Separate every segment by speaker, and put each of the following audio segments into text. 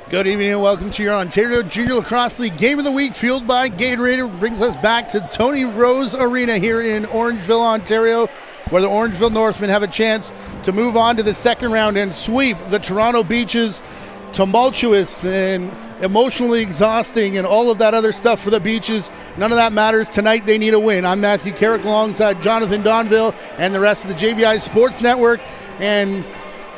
Speaker 1: Good evening and welcome to your Ontario Junior Lacrosse League Game of the Week, fueled by Gatorade. Brings us back to Tony Rose Arena here in Orangeville, Ontario, where the Orangeville Northmen have a chance to move on to the second round and sweep the Toronto Beaches. Tumultuous and emotionally exhausting and all of that other stuff for the Beaches. None of that matters. Tonight they need a win. I'm Matthew Carrick alongside Jonathan Donville and the rest of the JVI Sports Network. And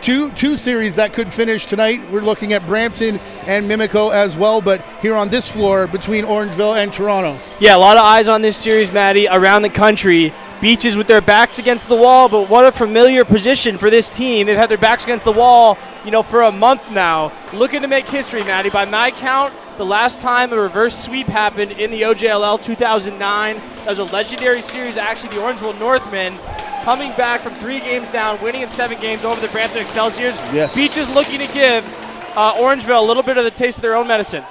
Speaker 1: two series that could finish tonight. We're looking at Brampton and Mimico as well, but here on this floor between Orangeville and Toronto. Yeah,
Speaker 2: a lot of eyes on this series, Matty, around the country. Beaches with their backs against the wall, but what a familiar position for this team. They've had their backs against the wall, for a month now. Looking to make history, Matty. By my count, the last time a reverse sweep happened in the OJLL 2009, that was a legendary series. Actually, the Orangeville Northmen coming back from 3 games down, winning in 7 games over the Brampton Excelsiors.
Speaker 1: Yes.
Speaker 2: Beaches looking to give Orangeville a little bit of the taste of their own medicine.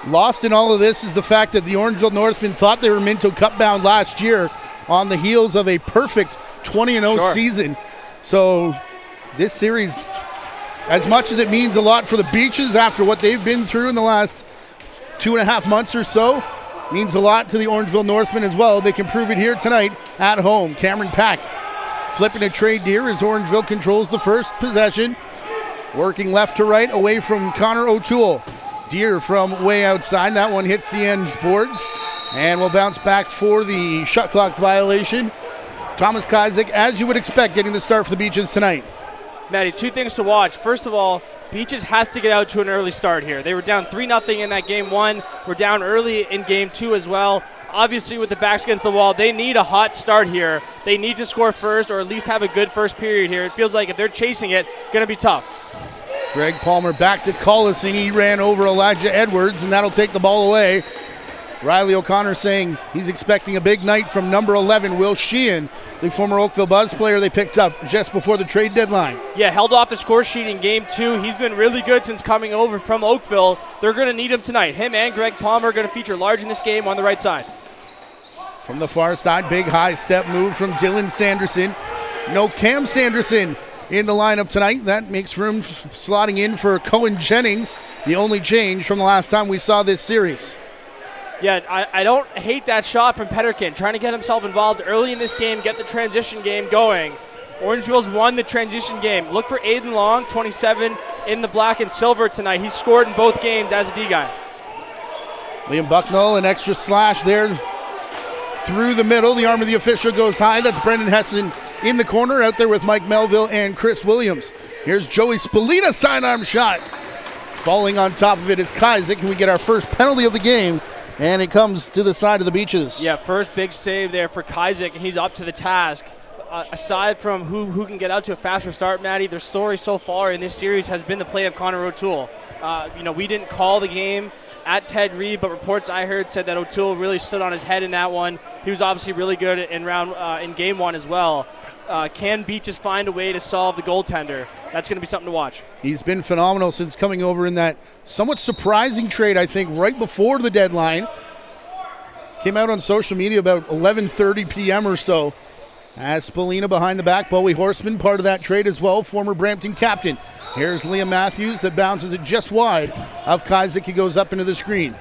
Speaker 1: Lost in all of this is the fact that the Orangeville Northmen thought they were Minto Cup bound last year on the heels of a perfect 20-0 season. So this series, as much as it means a lot for the Beaches after what they've been through in the last 2.5 months or so, means a lot to the Orangeville Northmen as well. They can prove it here tonight at home. Cameron Pack flipping a trade deer as Orangeville controls the first possession. Working left to right away from Connor O'Toole. Deer from way outside. That one hits the end boards and will bounce back for the shot clock violation. Thomas Kajzik, as you would expect, getting the start for the Beaches tonight.
Speaker 2: Matty, 2 things to watch. First of all, Beaches has to get out to an early start here. They were down 3-0 in that game 1. We're down early in game 2 as well. Obviously, with the backs against the wall, they need a hot start here. They need to score first or at least have a good first period here. It feels like if they're chasing it, going to be tough.
Speaker 1: Greg Palmer back to Collising. He ran over Elijah Edwards, and that'll take the ball away. Riley O'Connor saying he's expecting a big night from number 11, Will Sheehan, the former Oakville Buzz player they picked up just before the trade deadline.
Speaker 2: Yeah, held off the score sheet in game 2. He's been really good since coming over from Oakville. They're going to need him tonight. Him and Greg Palmer are going to feature large in this game on the right side.
Speaker 1: From the far side, big high step move from Dylan Sanderson. No Cam Sanderson in the lineup tonight. That makes room slotting in for Cohen Jennings, the only change from the last time we saw this series.
Speaker 2: Yeah, I don't hate that shot from Petterkin, trying to get himself involved early in this game, get the transition game going. Orangeville's won the transition game. Look for Aiden Long, 27, in the black and silver tonight. He's scored in both games as a D guy.
Speaker 1: Liam Bucknell, an extra slash there through the middle. The arm of the official goes high. That's Brendan Hessen in the corner, out there with Mike Melville and Chris Williams. Here's Joey Spolina, sidearm shot. Falling on top of it is Kajzik. Can we get our first penalty of the game? And it comes to the side of the Beaches.
Speaker 2: Yeah, first big save there for Kajzik, and he's up to the task. Aside from who can get out to a faster start, Matty, their story so far in this series has been the play of Connor O'Toole. We didn't call the game at Ted Reed, but reports I heard said that O'Toole really stood on his head in that one. He was obviously really good in game 1 as well. Can Beaches find a way to solve the goaltender? That's going to be something to watch.
Speaker 1: He's been phenomenal since coming over in that somewhat surprising trade, I think, right before the deadline. Came out on social media about 11:30 p.m. or so. As Spolina behind the back, Bowie Horseman, part of that trade as well, former Brampton captain. Here's Liam Matthews that bounces it just wide of Kajzik. He goes up into the screen.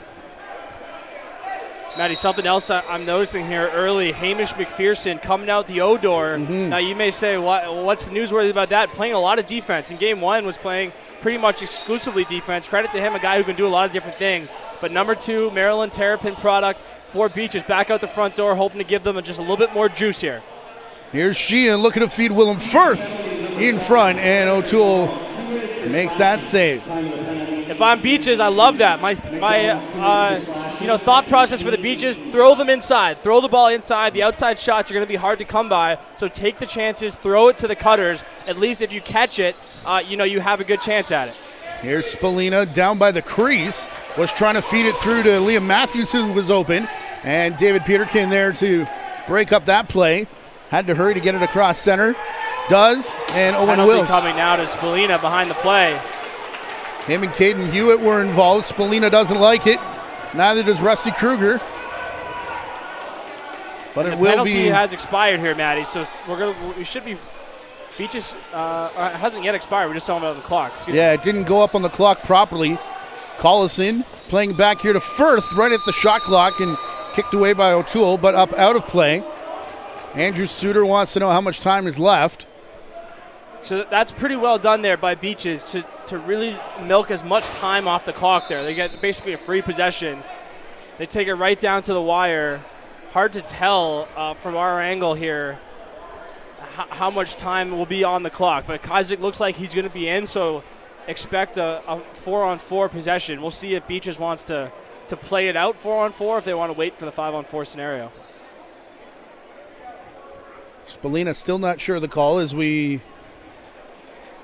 Speaker 2: Matty, something else I'm noticing here early, Hamish McPherson coming out the O-door. Now you may say, what's the newsworthy about that? Playing a lot of defense. In game 1 was playing pretty much exclusively defense. Credit to him, a guy who can do a lot of different things. But number 2, Maryland Terrapin product for Beaches, back out the front door, hoping to give them just a little bit more juice here.
Speaker 1: Here's Sheehan looking to feed Willem Firth in front, and O'Toole makes that save.
Speaker 2: If I'm Beaches, I love that. My thought process for the Beaches, throw them inside. Throw the ball inside. The outside shots are going to be hard to come by, so take the chances, throw it to the cutters. At least if you catch it, you have a good chance at it.
Speaker 1: Here's Spolina down by the crease, was trying to feed it through to Liam Matthews, who was open, and David Peterkin there to break up that play. Had to hurry to get it across center. Does, and Owen Wills.
Speaker 2: Coming now to Spolina behind the play.
Speaker 1: Him and Caden Hewitt were involved. Spolina doesn't like it. Neither does Rusty Kruger. But
Speaker 2: the penalty has expired here, Matty. So we should be Beaches hasn't yet expired. We're just talking about the clock.
Speaker 1: Yeah, it didn't go up on the clock properly. Collison playing back here to Firth right at the shot clock and kicked away by O'Toole, but up out of play. Andrew Suter wants to know how much time is left.
Speaker 2: So that's pretty well done there by Beaches to really milk as much time off the clock there. They get basically a free possession. They take it right down to the wire. Hard to tell from our angle here how much time will be on the clock. But Kazik looks like he's going to be in, so expect a 4-on-4 possession. We'll see if Beaches wants to play it out 4-on-4, if they want to wait for the 5-on-4 scenario.
Speaker 1: Spallina still not sure of the call as we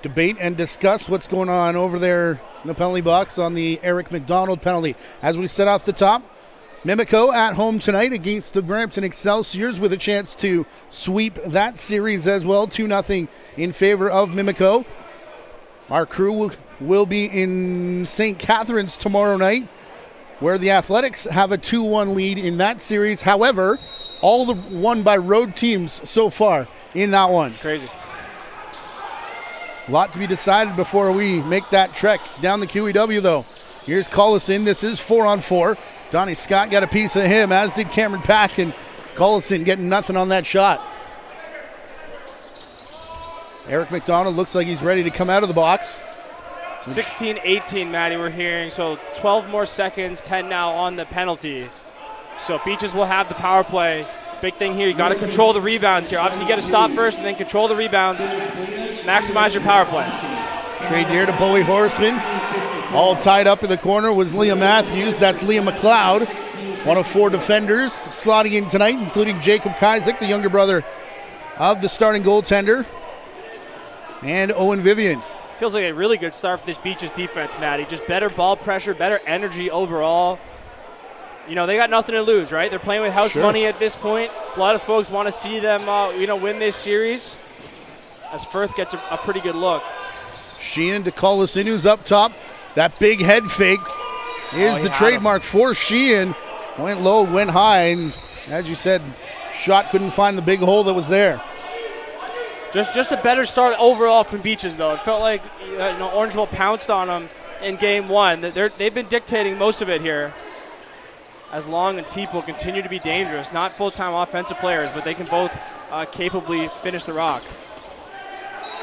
Speaker 1: debate and discuss what's going on over there in the penalty box on the Eric McDonald penalty. As we set off the top, Mimico at home tonight against the Brampton Excelsiors with a chance to sweep that series as well. 2-0 in favor of Mimico. Our crew will be in St. Catharines tomorrow night, where the Athletics have a 2-1 lead in that series. However, all won by road teams so far in that one.
Speaker 2: Crazy.
Speaker 1: A lot to be decided before we make that trek down the QEW, though. Here's Collison. This is 4-on-4. Donnie Scott got a piece of him, as did Cameron Pack, and Collison getting nothing on that shot. Eric McDonald looks like he's ready to come out of the box.
Speaker 2: 16-18, Maddie, we're hearing. So 12 more seconds, 10 now on the penalty. So Beaches will have the power play. Big thing here, you got to control the rebounds here. Obviously, you got to stop first and then control the rebounds. Maximize your power play.
Speaker 1: Trade here to Bowie Horseman. All tied up in the corner was Liam Matthews. That's Liam McLeod, one of 4 defenders slotting in tonight, including Jacob Kazik, the younger brother of the starting goaltender, and Owen Vivian.
Speaker 2: Feels like a really good start for this Beaches defense, Maddie. Just better ball pressure, better energy overall. You know, they got nothing to lose, right? They're playing with house money at this point. A lot of folks want to see them, win this series, as Firth gets a pretty good look.
Speaker 1: Sheehan to Collison, who's up top. That big head fake is the trademark for Sheehan. Went low, went high, and as you said, shot couldn't find the big hole that was there.
Speaker 2: Just a better start overall from Beaches, though. It felt like Orangeville pounced on them in game 1. They've been dictating most of it here, as Long and Teep will continue to be dangerous. Not full-time offensive players, but they can both capably finish the rock.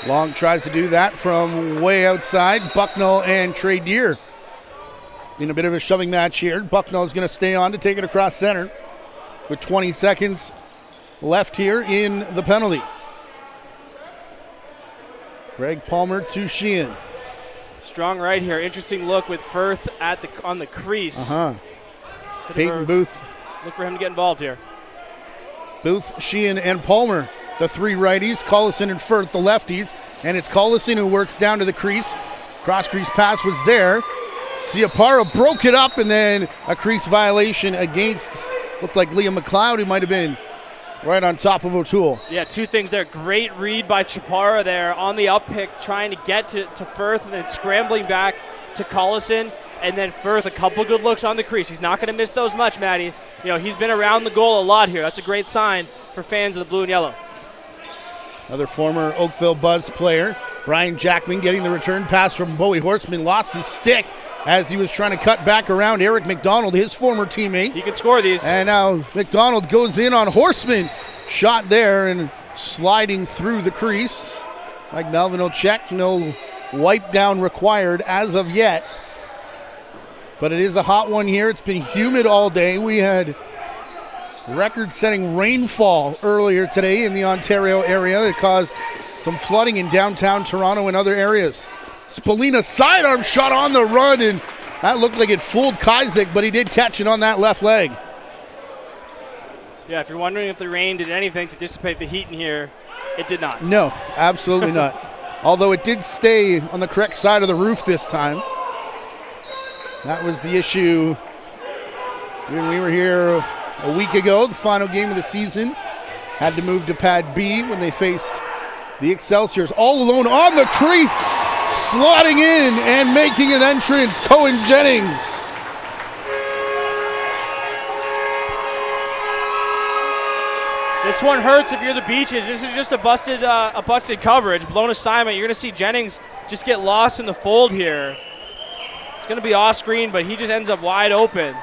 Speaker 1: Long tries to do that from way outside. Bucknell and Trey Deer in a bit of a shoving match here. Bucknell is going to stay on to take it across center with 20 seconds left here in the penalty. Greg Palmer to Sheehan.
Speaker 2: Strong right here. Interesting look with Firth on the crease.
Speaker 1: Peyton Booth.
Speaker 2: Look for him to get involved here.
Speaker 1: Booth, Sheehan, and Palmer, the 3 righties. Collison and Firth, the lefties. And it's Collison who works down to the crease. Cross-crease pass was there. Ciapara broke it up, and then a crease violation against, looked like Liam McLeod, who might have been right on top of O'Toole.
Speaker 2: Yeah, 2 things there. Great read by Ciapara there on the up pick, trying to get to Firth, and then scrambling back to Collison. And then Firth, a couple good looks on the crease. He's not going to miss those much, Maddie. He's been around the goal a lot here. That's a great sign for fans of the blue and yellow.
Speaker 1: Another former Oakville Buzz player, Brian Jackman, getting the return pass from Bowie Horseman. Lost his stick as he was trying to cut back around Eric McDonald, his former teammate.
Speaker 2: He can score these.
Speaker 1: And now McDonald goes in on Horseman. Shot there and sliding through the crease. Like Melvin will check. No wipe down required as of yet. But it is a hot one here. It's been humid all day. We had record-setting rainfall earlier today in the Ontario area that caused some flooding in downtown Toronto and other areas. Spallina sidearm shot on the run, and that looked like it fooled Kazik, but he did catch it on that left leg.
Speaker 2: Yeah, if you're wondering if the rain did anything to dissipate the heat in here, it did not.
Speaker 1: No, absolutely not. Although it did stay on the correct side of the roof this time. That was the issue when we were here a week ago, the final game of the season. Had to move to Pad B when they faced the Excelsiors. All alone on the crease, slotting in and making an entrance, Cohen Jennings.
Speaker 2: This one hurts if you're the Beaches. This is just a busted coverage, blown assignment. You're going to see Jennings just get lost in the fold here. It's going to be off screen, but he just ends up wide open.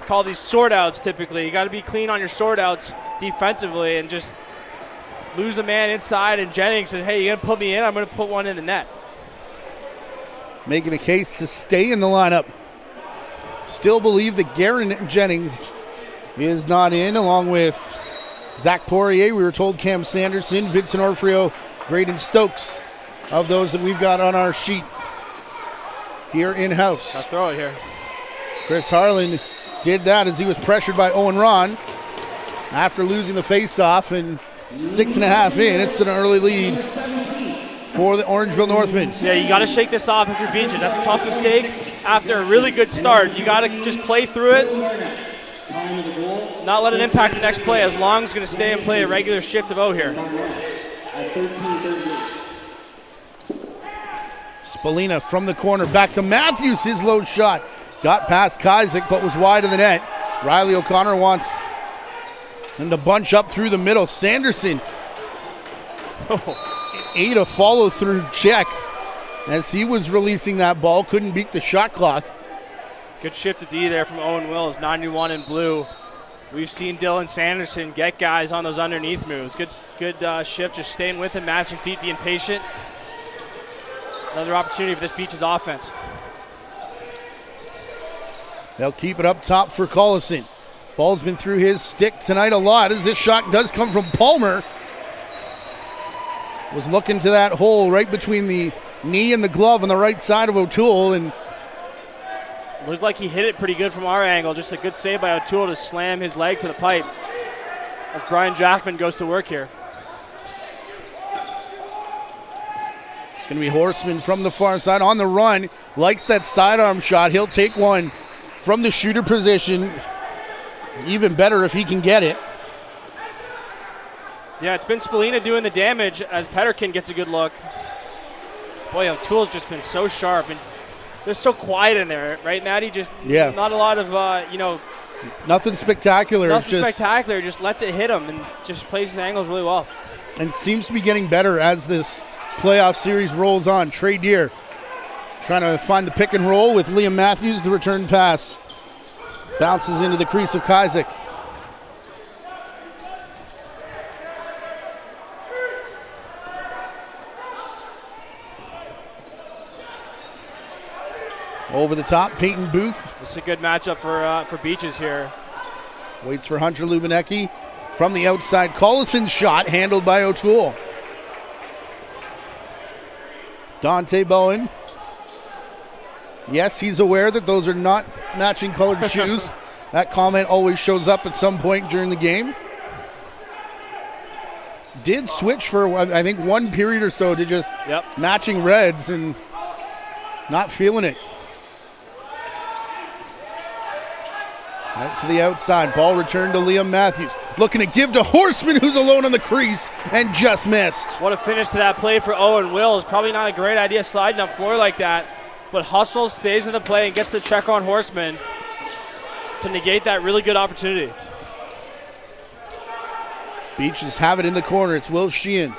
Speaker 2: Call these sort outs typically. You got to be clean on your sort outs defensively and just lose a man inside. And Jennings says, hey, you're going to put me in? I'm going to put one in the net.
Speaker 1: Making a case to stay in the lineup. Still believe that Garen Jennings is not in, along with Zach Poirier. We were told Cam Sanderson, Vincent Orfrio, Graydon Stokes, of those that we've got on our sheet here in-house.
Speaker 2: I'll throw it here.
Speaker 1: Chris Harlan did that as he was pressured by Owen Ron after losing the face-off, and 6.5 in. It's an early lead for the Orangeville Northmen.
Speaker 2: Yeah, you got to shake this off if you're Beaches. That's a tough mistake. After a really good start, you got to just play through it, not let it impact the next play, as long as it's going to stay and play a regular shift of O here.
Speaker 1: Spalina from the corner, back to Matthews, his low shot. Got past Kaisick, but was wide of the net. Riley O'Connor wants him to bunch up through the middle. Sanderson, ate a follow-through check as he was releasing that ball. Couldn't beat the shot clock.
Speaker 2: Good shift to D there from Owen Wills, 91 in blue. We've seen Dylan Sanderson get guys on those underneath moves. Good shift, just staying with him, matching feet, being patient. Another opportunity for this Beaches offense.
Speaker 1: They'll keep it up top for Collison. Ball's been through his stick tonight a lot as this shot does come from Palmer. Was looking to that hole right between the knee and the glove on the right side of O'Toole, and
Speaker 2: looked like he hit it pretty good from our angle. Just a good save by O'Toole to slam his leg to the pipe as Brian Jackman goes to work here.
Speaker 1: It's going to be Horseman from the far side on the run. Likes that sidearm shot. He'll take one from the shooter position. Even better if he can get it.
Speaker 2: Yeah, it's been Spalina doing the damage as Petterkin gets a good look. Boy, O'Toole's just been so sharp, and they're so quiet in there, right, Maddie? Just not a lot of,
Speaker 1: nothing spectacular.
Speaker 2: Spectacular, just lets it hit him and just plays his angles really well.
Speaker 1: And seems to be getting better as this playoff series rolls on. Trey Deer trying to find the pick and roll with Liam Matthews. The return pass bounces into the crease of Kaisick. Over the top, Peyton Booth.
Speaker 2: This is a good matchup for Beaches here.
Speaker 1: Waits for Hunter Lubinecki from the outside. Collison's shot handled by O'Toole. Dante Bowen. Yes, he's aware that those are not matching colored shoes. That comment always shows up at some point during the game. Did switch for, I think, one period or so to just matching reds and not feeling it. Out to the outside. Ball returned to Liam Matthews. Looking to give to Horseman, who's alone on the crease and just missed.
Speaker 2: What a finish to that play for Owen Wills. Probably not a great idea sliding up floor like that, but hustles, stays in the play, and gets the check on Horseman to negate that really good opportunity.
Speaker 1: Beaches have it in the corner. It's Will Sheehan.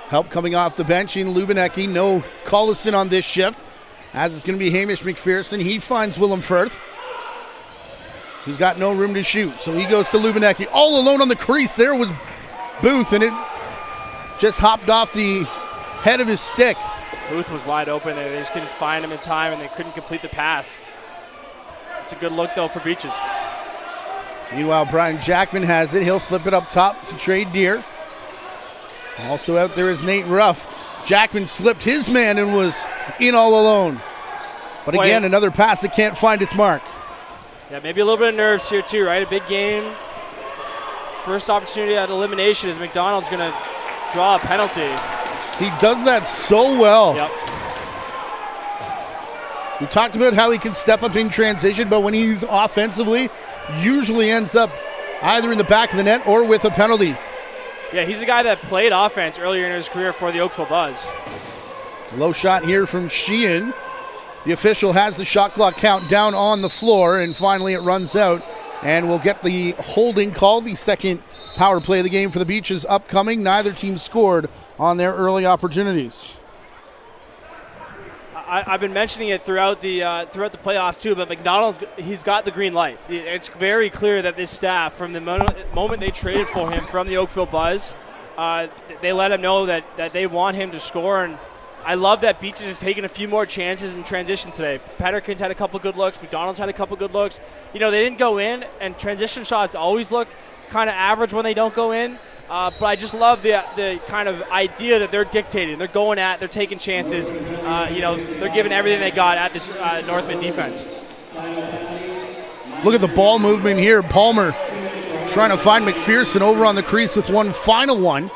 Speaker 1: Help coming off the bench in Lubinecki. No Collison on this shift, as it's going to be Hamish McPherson. He finds Willem Firth. He's got no room to shoot, so he goes to Lubinecki. All alone on the crease. There was Booth, and it just hopped off the head of his stick.
Speaker 2: Booth was wide open there. They just couldn't find him in time, and they couldn't complete the pass. It's a good look, though, for Beaches.
Speaker 1: Meanwhile, Brian Jackman has it. He'll flip it up top to Trey Deer. Also out there is Nate Ruff. Jackman slipped his man and was in all alone. But again, another pass that can't find its mark.
Speaker 2: Yeah, maybe a little bit of nerves here too, right? A big game. First opportunity at elimination is McDonald's going to draw a penalty.
Speaker 1: He does that so well.
Speaker 2: Yep.
Speaker 1: We talked about how he can step up in transition, but when he's offensively, usually ends up either in the back of the net or with a penalty.
Speaker 2: Yeah, he's a guy that played offense earlier in his career for the Oakville Buzz.
Speaker 1: Low shot here from Sheehan. The official has the shot clock count down on the floor, and finally it runs out, and we'll get the holding call, the second power play of the game for the Beaches upcoming. Neither team scored on their early opportunities.
Speaker 2: I've been mentioning it throughout the playoffs too, but McDonald's, he's got the green light. It's very clear that this staff, from the moment they traded for him from the Oakville Buzz, they let him know that they want him to score. And I love that Beaches has taken a few more chances in transition today. Petterkins had a couple good looks. McDonald's had a couple good looks. You know, they didn't go in, and transition shots always look kind of average when they don't go in. But I just love the kind of idea that they're dictating. They're going they're taking chances. They're giving everything they got at this Northmen defense.
Speaker 1: Look at the ball movement here. Palmer trying to find McPherson over on the crease with one final one.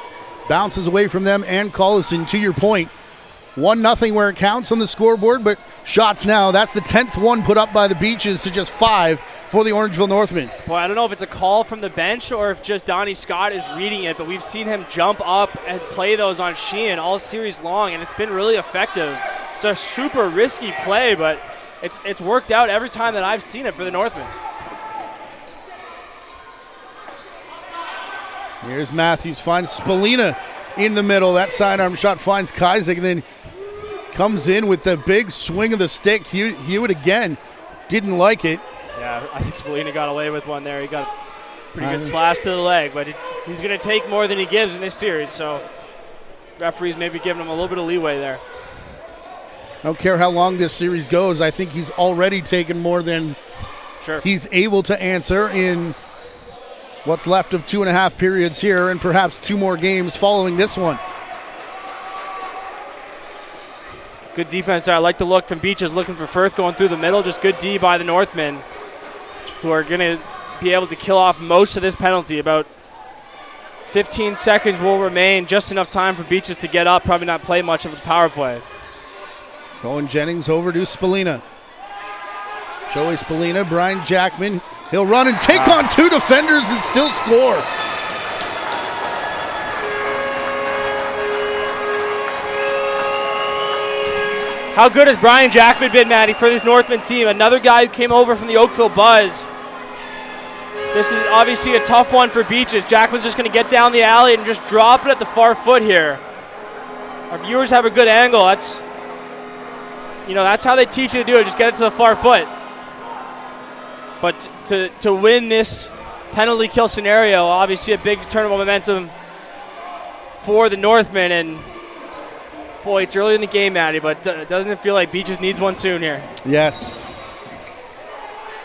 Speaker 1: Bounces away from them and Collison, to your point. 1-0 where it counts on the scoreboard, but shots now. That's the 10th one put up by the Beaches to just 5 for the Orangeville Northmen.
Speaker 2: Boy, I don't know if it's a call from the bench or if just Donnie Scott is reading it, but we've seen him jump up and play those on Sheehan all series long, and it's been really effective. It's a super risky play, but it's worked out every time that I've seen it for the Northmen.
Speaker 1: Here's Matthews, finds Spalina in the middle. That sidearm shot finds Kaisik, and then comes in with the big swing of the stick. Hewitt again didn't like it.
Speaker 2: Yeah, I think Spalina got away with one there. He got a pretty good slash to the leg, but he's going to take more than he gives in this series, so referees maybe giving him a little bit of leeway there.
Speaker 1: I don't care how long this series goes. I think he's already taken more than he's able to answer in what's left of 2.5 periods here, and perhaps 2 more games following this one.
Speaker 2: Good defense there. I like the look from Beaches looking for Firth going through the middle. Just good D by the Northmen, who are going to be able to kill off most of this penalty. About 15 seconds will remain, just enough time for Beaches to get up, probably not play much of a power play.
Speaker 1: Going Jennings over to Spalina. Joey Spalina, Brian Jackman. He'll run and take on 2 defenders and still score.
Speaker 2: How good has Brian Jackman been, Matty, for this Northmen team? Another guy who came over from the Oakville Buzz. This is obviously a tough one for Beaches. Jackman's just going to get down the alley and just drop it at the far foot here. Our viewers have a good angle. That's how they teach you to do it. Just get it to the far foot. But to win this penalty kill scenario, obviously a big turn of momentum for the Northmen. And boy, it's early in the game, Matty, but doesn't it feel like Beaches needs one soon here?
Speaker 1: Yes.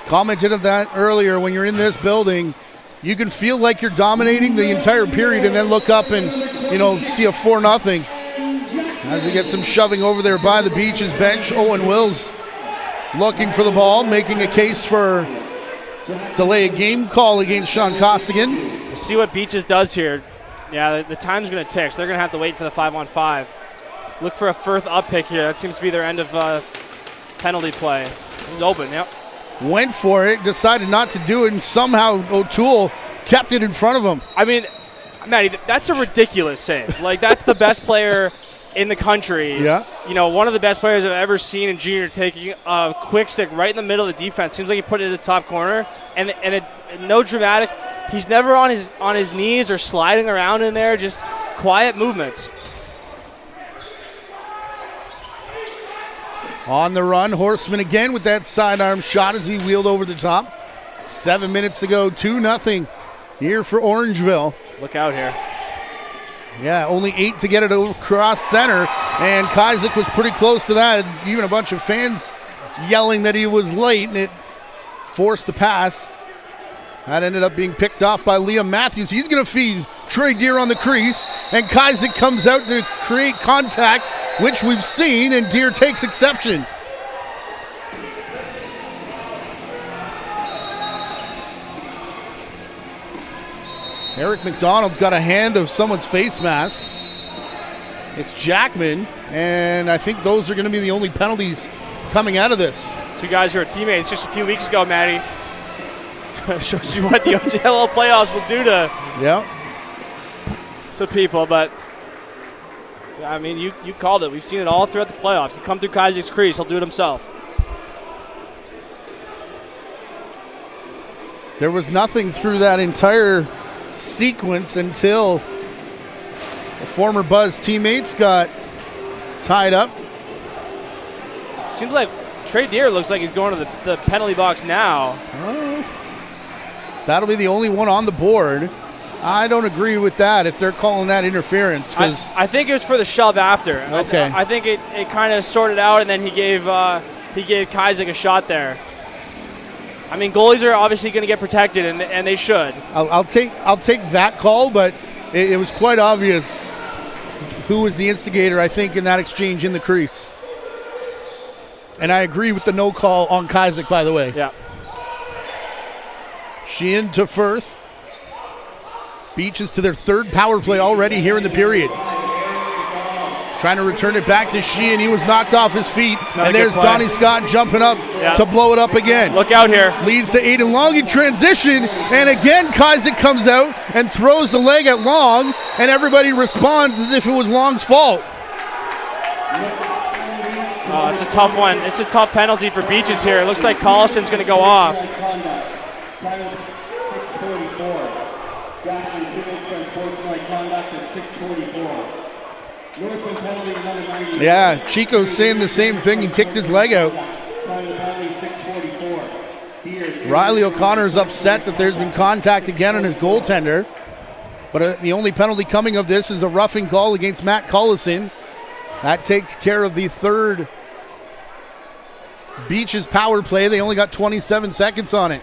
Speaker 1: Commented on that earlier. When you're in this building, you can feel like you're dominating the entire period and then look up and, see a 4-0. As we get some shoving over there by the Beaches bench, Owen Wills looking for the ball, making a case for delay a game call against Sean Costigan.
Speaker 2: We'll see what Beaches does here. Yeah, the time's going to tick, so they're going to have to wait for the 5-on-5. Look for a Firth up pick here. That seems to be their end of penalty play. He's open, yep.
Speaker 1: Went for it, decided not to do it, and somehow O'Toole kept it in front of him.
Speaker 2: I mean, Matty, that's a ridiculous save. Like, that's the best player in the country.
Speaker 1: Yeah.
Speaker 2: One of the best players I've ever seen in junior taking a quick stick right in the middle of the defense. Seems like he put it in the top corner, and no dramatic. He's never on his knees or sliding around in there, just quiet movements.
Speaker 1: On the run, Horseman again with that sidearm shot as he wheeled over the top. 7 minutes to go, 2-0 here for Orangeville.
Speaker 2: Look out here.
Speaker 1: Yeah, only 8 to get it across center, and Kaisik was pretty close to that. Even a bunch of fans yelling that he was late, and it forced the pass. That ended up being picked off by Liam Matthews. He's going to feed Trey Deer on the crease, and Kaisik comes out to create contact, which we've seen, and Deer takes exception. Eric McDonald's got a hand of someone's face mask. It's Jackman, and I think those are going to be the only penalties coming out of this.
Speaker 2: 2 guys who are teammates just a few weeks ago, Matty. Shows you what the OJLL playoffs will do to people, but I mean, you called it. We've seen it all throughout the playoffs. He'll come through Kaisik's crease. He'll do it himself.
Speaker 1: There was nothing through that entire sequence until the former Buzz teammates got tied up.
Speaker 2: Seems like Trey Deer looks like he's going to the penalty box now.
Speaker 1: Oh, that'll be the only one on the board. I don't agree with that if they're calling that interference.
Speaker 2: I think it was for the shove after.
Speaker 1: Okay.
Speaker 2: I think it kind of sorted out, and then he gave Kazik a shot there. I mean, goalies are obviously going to get protected, and they should.
Speaker 1: I'll take that call, but it was quite obvious who was the instigator, I think, in that exchange in the crease. And I agree with the no call on Kazik, by the way.
Speaker 2: Yeah.
Speaker 1: Sheehan to Firth. Beaches to their third power play already here in the period. Trying to return it back to Sheehan. He was knocked off his feet. And there's Donnie Scott jumping up to blow it up again.
Speaker 2: Look out here.
Speaker 1: Leads to Aiden Long in transition. And again, Kazik comes out and throws the leg at Long. And everybody responds as if it was Long's fault.
Speaker 2: Oh, it's a tough one. It's a tough penalty for Beaches here. It looks like Collison's going to go off.
Speaker 1: Yeah, Chico's saying the same thing. He kicked his leg out. Riley O'Connor's upset that there's been contact again on his goaltender. But the only penalty coming of this is a roughing call against Matt Collison. That takes care of the third Beaches power play. They only got 27 seconds on it.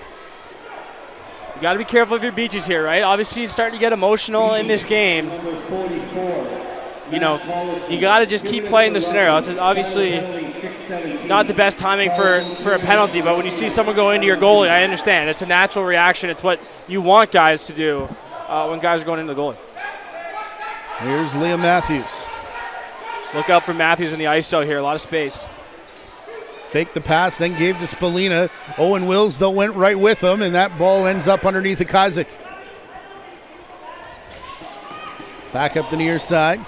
Speaker 2: You got to be careful of your Beaches here, right? Obviously, it's starting to get emotional in this game. You know, you got to just keep playing the scenario. It's obviously not the best timing for a penalty, but when you see someone go into your goalie, I understand. It's a natural reaction. It's what you want guys to do when guys are going into the goalie.
Speaker 1: Here's Liam Matthews.
Speaker 2: Look out for Matthews in the ISO here. A lot of space.
Speaker 1: Fake the pass, then gave to Spalina. Owen Wills, though, went right with him, and that ball ends up underneath the Kazik. Back up the near side.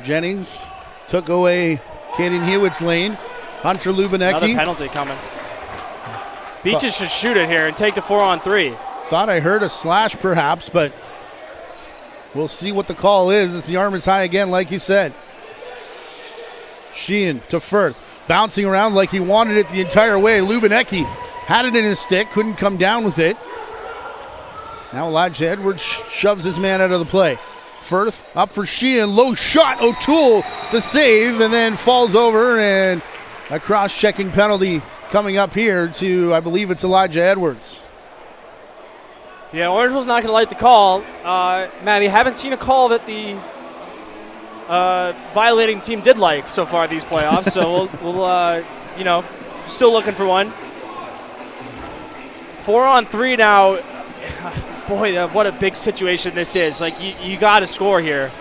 Speaker 1: Jennings took away Caden Hewitt's lane. Hunter Lubinecki.
Speaker 2: Another penalty coming. Beaches should shoot it here and take the 4-on-3.
Speaker 1: Thought I heard a slash perhaps, but we'll see what the call is as the arm is high again, like you said. Sheehan to Firth. Bouncing around like he wanted it the entire way. Lubinecki had it in his stick, couldn't come down with it. Now Elijah Edwards shoves his man out of the play. Firth up for Sheehan, low shot, O'Toole the save, and then falls over, and a cross-checking penalty coming up here to, I believe it's Elijah Edwards.
Speaker 2: Yeah, Orangeville's not going to like the call. Matty, haven't seen a call that the violating team did like so far these playoffs, so we'll still looking for one. 4-on-3 now. Boy, what a big situation this is. Like, you got to score here.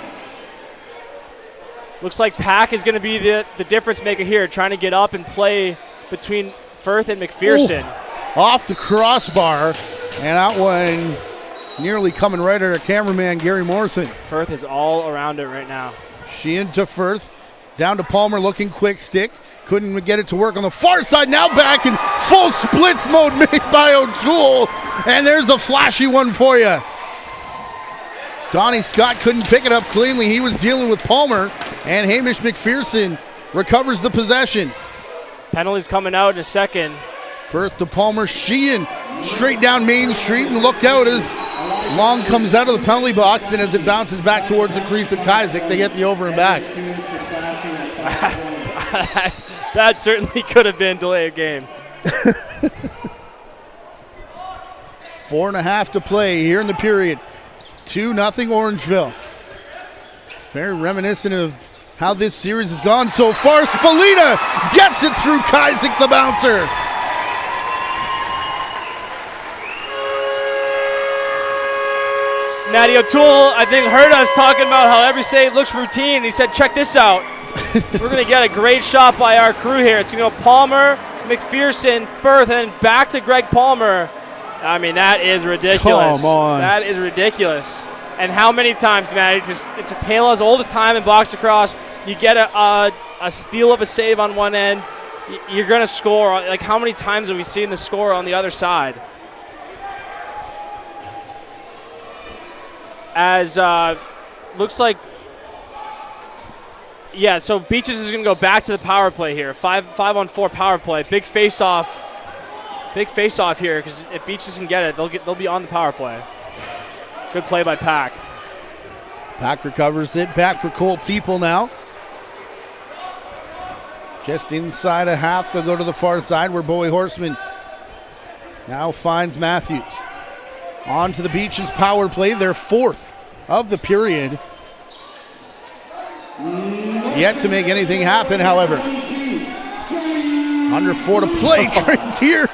Speaker 2: Looks like Pack is going to be the difference maker here, trying to get up and play between Firth and McPherson.
Speaker 1: Ooh, off the crossbar, and that one nearly coming right at our cameraman, Gary Morrison.
Speaker 2: Firth is all around it right now.
Speaker 1: Sheehan to Firth, down to Palmer, looking quick stick. Couldn't get it to work on the far side. Now back in full splits mode made by O'Toole. And there's a flashy one for you. Donnie Scott couldn't pick it up cleanly. He was dealing with Palmer. And Hamish McPherson recovers the possession.
Speaker 2: Penalties coming out in a second.
Speaker 1: Firth to Palmer. Sheehan straight down Main Street. And look out as Long comes out of the penalty box. And as it bounces back towards the crease of Kazik, they get the over and back.
Speaker 2: That certainly could have been delay of game.
Speaker 1: 4.5 to play here in the period. 2-0 Orangeville. Very reminiscent of how this series has gone so far. Spalina gets it through Kazik, the bouncer.
Speaker 2: Matty O'Toole, I think, heard us talking about how every save looks routine. He said, check this out. We're going to get a great shot by our crew here. It's going to go Palmer, McPherson, Firth, and then back to Greg Palmer. I mean, that is ridiculous.
Speaker 1: Come on.
Speaker 2: That is ridiculous. And how many times, Matt? It's a tale as old as time in box across. You get a steal of a save on one end, you're going to score. Like, how many times have we seen the score on the other side? as looks like, yeah, so Beaches is going to go back to the power play here. 5-on-4 power play. Big face-off here, because if Beaches can get it, they'll be on the power play. Good play by Pack.
Speaker 1: Pack recovers it. Back for Cole Teeple now. Just inside a half. They'll go to the far side where Bowie Horseman now finds Matthews. On to the Beaches power play. Their 4th of the period. Yet to make anything happen, however. Under 4 to play. Trent here.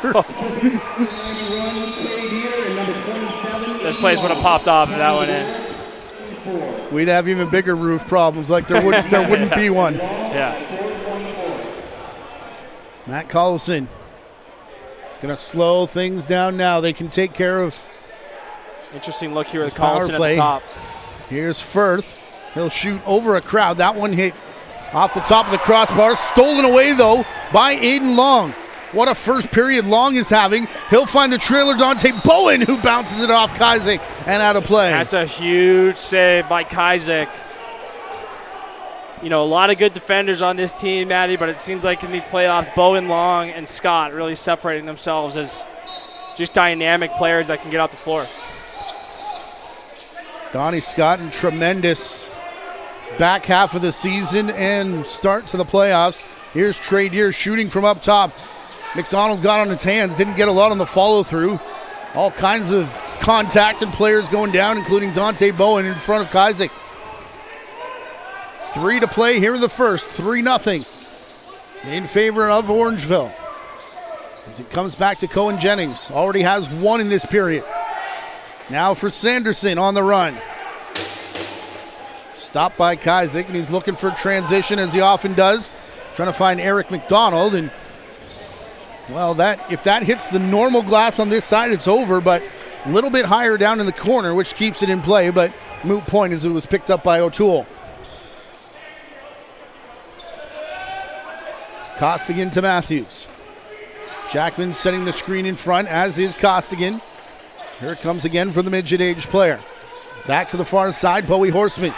Speaker 2: This place would have popped off if that went in.
Speaker 1: We'd have even bigger roof problems, like there wouldn't be one.
Speaker 2: Yeah.
Speaker 1: Matt Collison gonna slow things down now. They can take care of.
Speaker 2: Interesting look here with
Speaker 1: power
Speaker 2: Collison
Speaker 1: play
Speaker 2: at the top.
Speaker 1: Here's Firth. He'll shoot over a crowd. That one hit off the top of the crossbar. Stolen away, though, by Aiden Long. What a first period Long is having. He'll find the trailer, Dante Bowen, who bounces it off Kazik and out of play.
Speaker 2: That's a huge save by Kazik. You know, a lot of good defenders on this team, Maddie, but it seems like in these playoffs, Bowen, Long, and Scott really separating themselves as just dynamic players that can get out the floor. Donnie
Speaker 1: Scott in tremendous back half of the season and start to the playoffs. Here's Trey Deer shooting from up top. McDonald got on his hands, didn't get a lot on the follow-through. All kinds of contact and players going down, including Dante Bowen in front of Kazik. 3 to play here in the first, 3-0 in favor of Orangeville. As it comes back to Cohen Jennings, already has 1 in this period. Now for Sanderson on the run. Stopped by Kazik, and he's looking for transition as he often does. Trying to find Eric McDonald, and well, if that hits the normal glass on this side, it's over, but a little bit higher down in the corner, which keeps it in play, but moot point as it was picked up by O'Toole. Costigan to Matthews. Jackman setting the screen in front, as is Costigan. Here it comes again for the midget age player. Back to the far side, Bowie Horseman.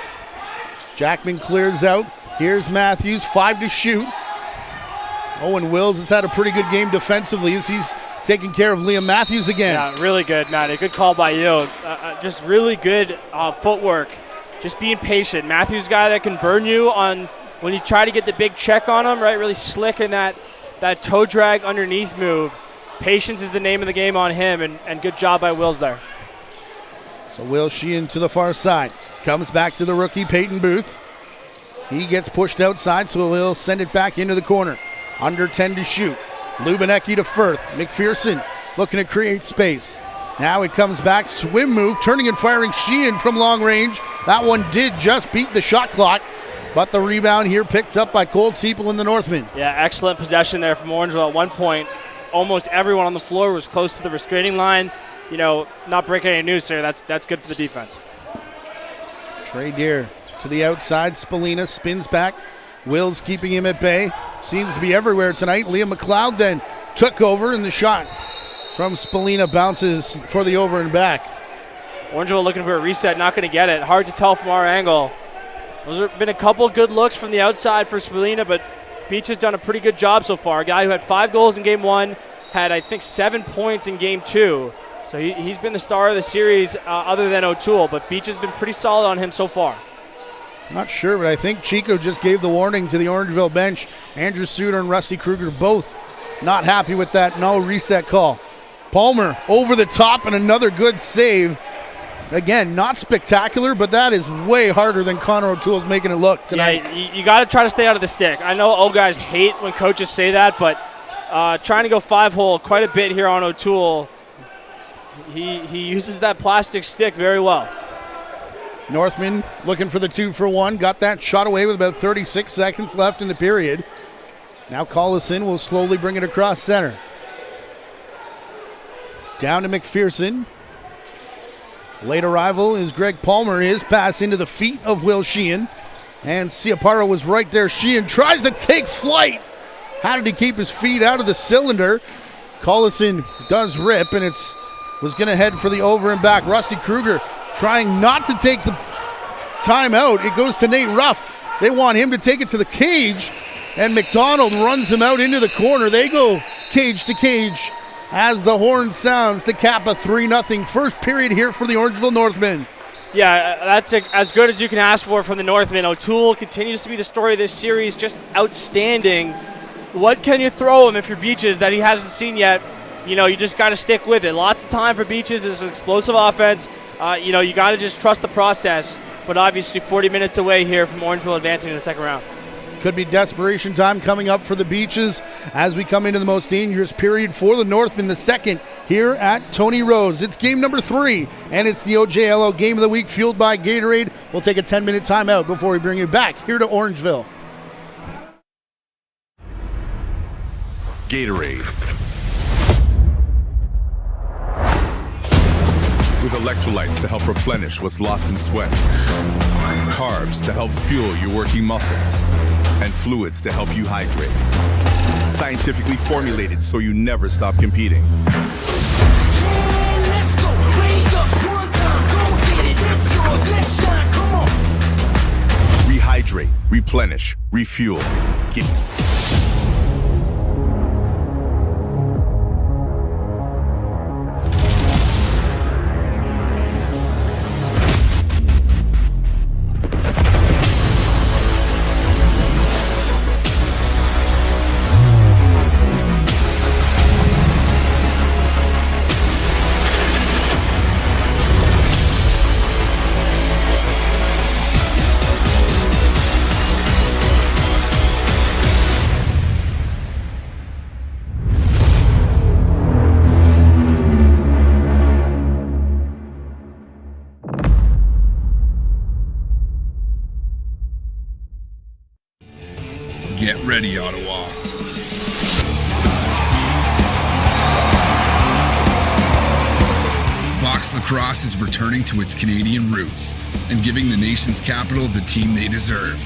Speaker 1: Jackman clears out. Here's Matthews, 5 to shoot. Owen Wills has had a pretty good game defensively as he's taking care of Liam Matthews again.
Speaker 2: Yeah, really good, Matty. Good call by you. Just really good footwork. Just being patient. Matthews, guy that can burn you on when you try to get the big check on him, right? Really slick in that toe drag underneath move. Patience is the name of the game on him, and good job by Wills there.
Speaker 1: So Will Sheehan to the far side. Comes back to the rookie, Peyton Booth. He gets pushed outside, so he'll send it back into the corner. Under 10 to shoot. Lubinecki to Firth. McPherson looking to create space. Now it comes back, swim move, turning and firing Sheehan from long range. That one did just beat the shot clock, but the rebound here picked up by Cole Teeple and the Northmen.
Speaker 2: Yeah, excellent possession there from Orangeville. At one point, almost everyone on the floor was close to the restraining line. You know, not breaking any news there. That's good for the defense.
Speaker 1: Trey Deer to the outside. Spalina spins back. Wills keeping him at bay. Seems to be everywhere tonight. Liam McLeod then took over, and the shot from Spalina bounces for the over and back.
Speaker 2: Orangeville looking for a reset, not going to get it. Hard to tell from our angle. Those have been a couple good looks from the outside for Spalina, but Beach has done a pretty good job so far. A guy who had 5 goals in game 1, had I think 7 points in game 2. So he's been the star of the series other than O'Toole, but Beach has been pretty solid on him so far.
Speaker 1: Not sure, but I think Chico just gave the warning to the Orangeville bench. Andrew Suter and Rusty Kruger both not happy with that no reset call. Palmer over the top and another good save. Again, not spectacular, but that is way harder than Connor O'Toole's making it look tonight.
Speaker 2: Yeah, you got to try to stay out of the stick. I know old guys hate when coaches say that, but trying to go 5-hole quite a bit here on O'Toole. He uses that plastic stick very well.
Speaker 1: Northman looking for the 2-for-1. Got that shot away with about 36 seconds left in the period. Now Collison will slowly bring it across center. Down to McPherson. Late arrival is Greg Palmer. His pass into the feet of Will Sheehan. And Ciaparo was right there. Sheehan tries to take flight. How did he keep his feet out of the cylinder? Collison does rip, and was going to head for the over and back. Rusty Kruger trying not to take the timeout. It goes to Nate Ruff. They want him to take it to the cage, and McDonald runs him out into the corner. They go cage to cage as the horn sounds to cap a 3-0 first period here for the Orangeville Northmen.
Speaker 2: Yeah, that's as good as you can ask for from the Northmen. O'Toole continues to be the story of this series, just outstanding. What can you throw him if you're Beaches that he hasn't seen yet? You know, you just got to stick with it. Lots of time for Beaches. It's an explosive offense. You got to just trust the process. But obviously 40 minutes away here from Orangeville advancing in the second round.
Speaker 1: Could be desperation time coming up for the Beaches as we come into the most dangerous period for the Northmen, the second here at Tony Rose. It's game number 3, and it's the OJLL Game of the Week fueled by Gatorade. We'll take a 10-minute timeout before we bring you back here to Orangeville.
Speaker 3: Gatorade. With electrolytes to help replenish what's lost in sweat, carbs to help fuel your working muscles, and fluids to help you hydrate. Scientifically formulated so you never stop competing.
Speaker 4: Let's go, raise up one time, go get it, it's yours, let's shine, come on.
Speaker 3: Rehydrate, replenish, refuel. Get
Speaker 5: Get ready, Ottawa. Box lacrosse is returning to its Canadian roots and giving the nation's capital the team they deserve.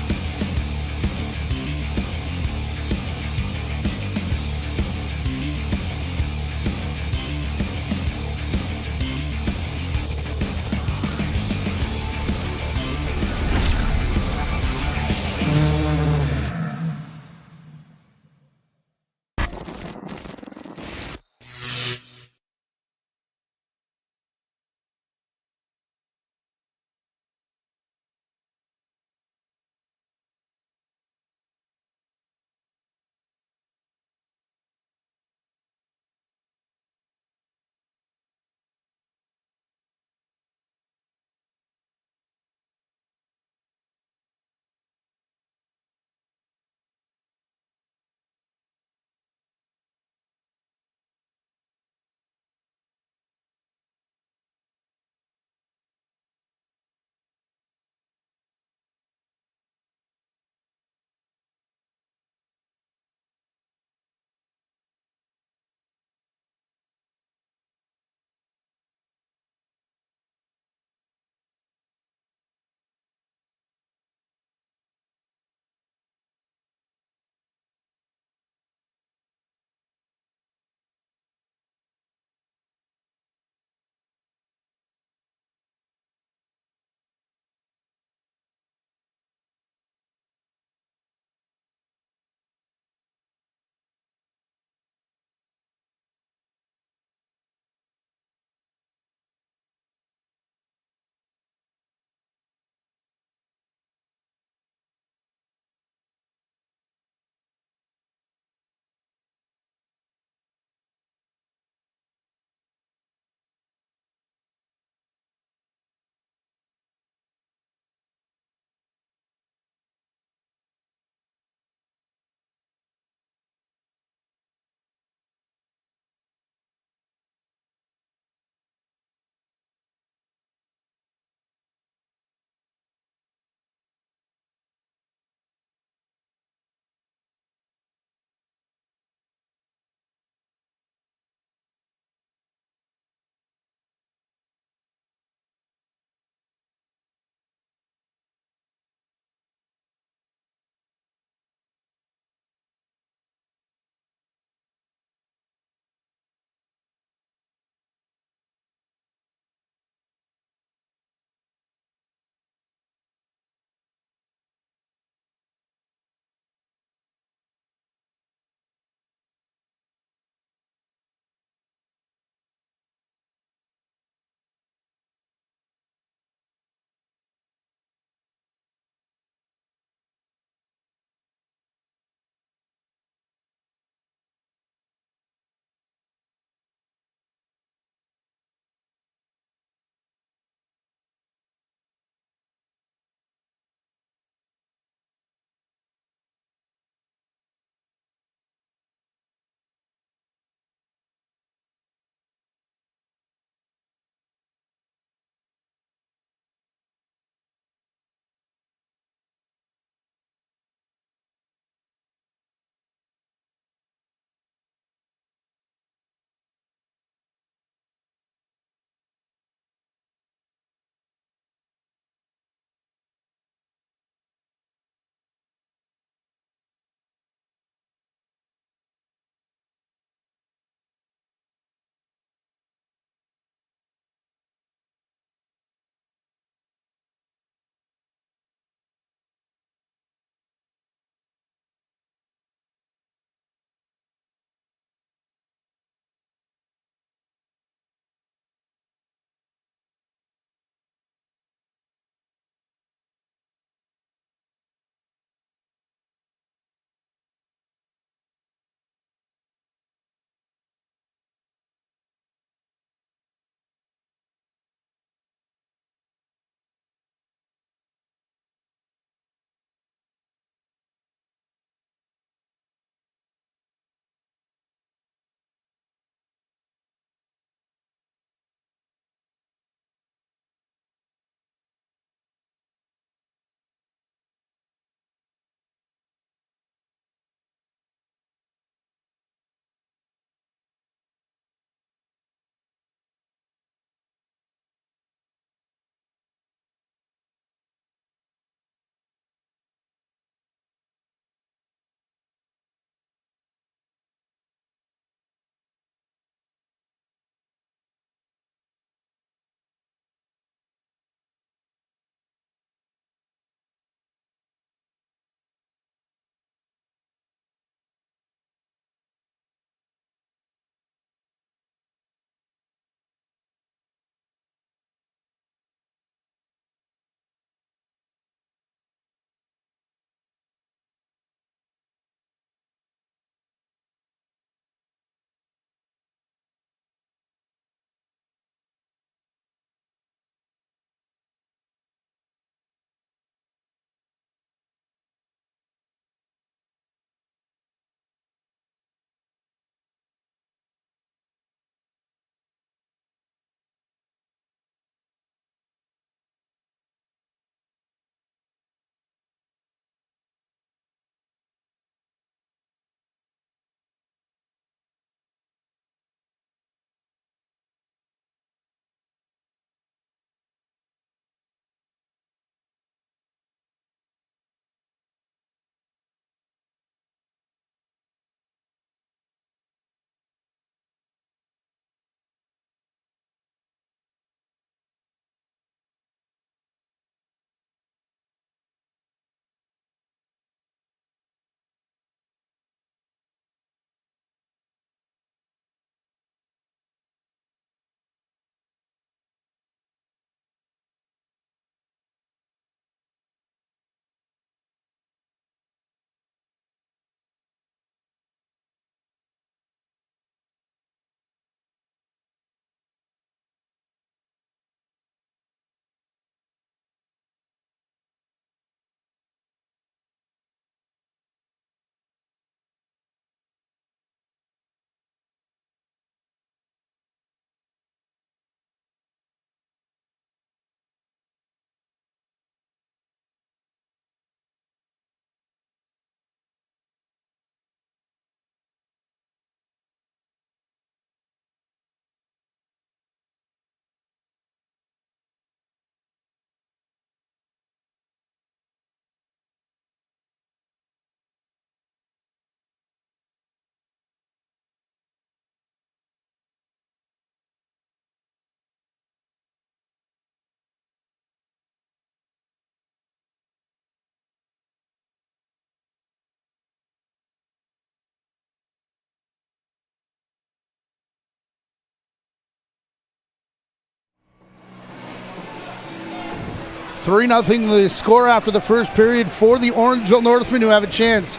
Speaker 1: 3-0 the score after the first period for the Orangeville Northmen, who have a chance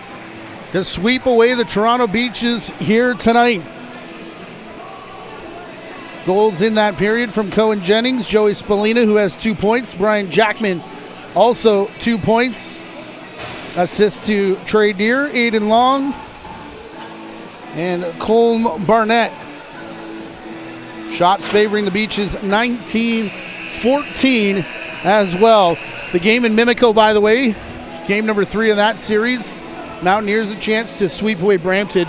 Speaker 1: to sweep away the Toronto Beaches here tonight. Goals in that period from Cohen Jennings, Joey Spallina, who has 2 points, Brian Jackman also 2 points. Assist to Trey Deere, Aiden Long, and Colm Barnett. Shots favoring the Beaches 19-14 as well. The game in Mimico, by the way, game number 3 of that series. Mountaineers a chance to sweep away Brampton.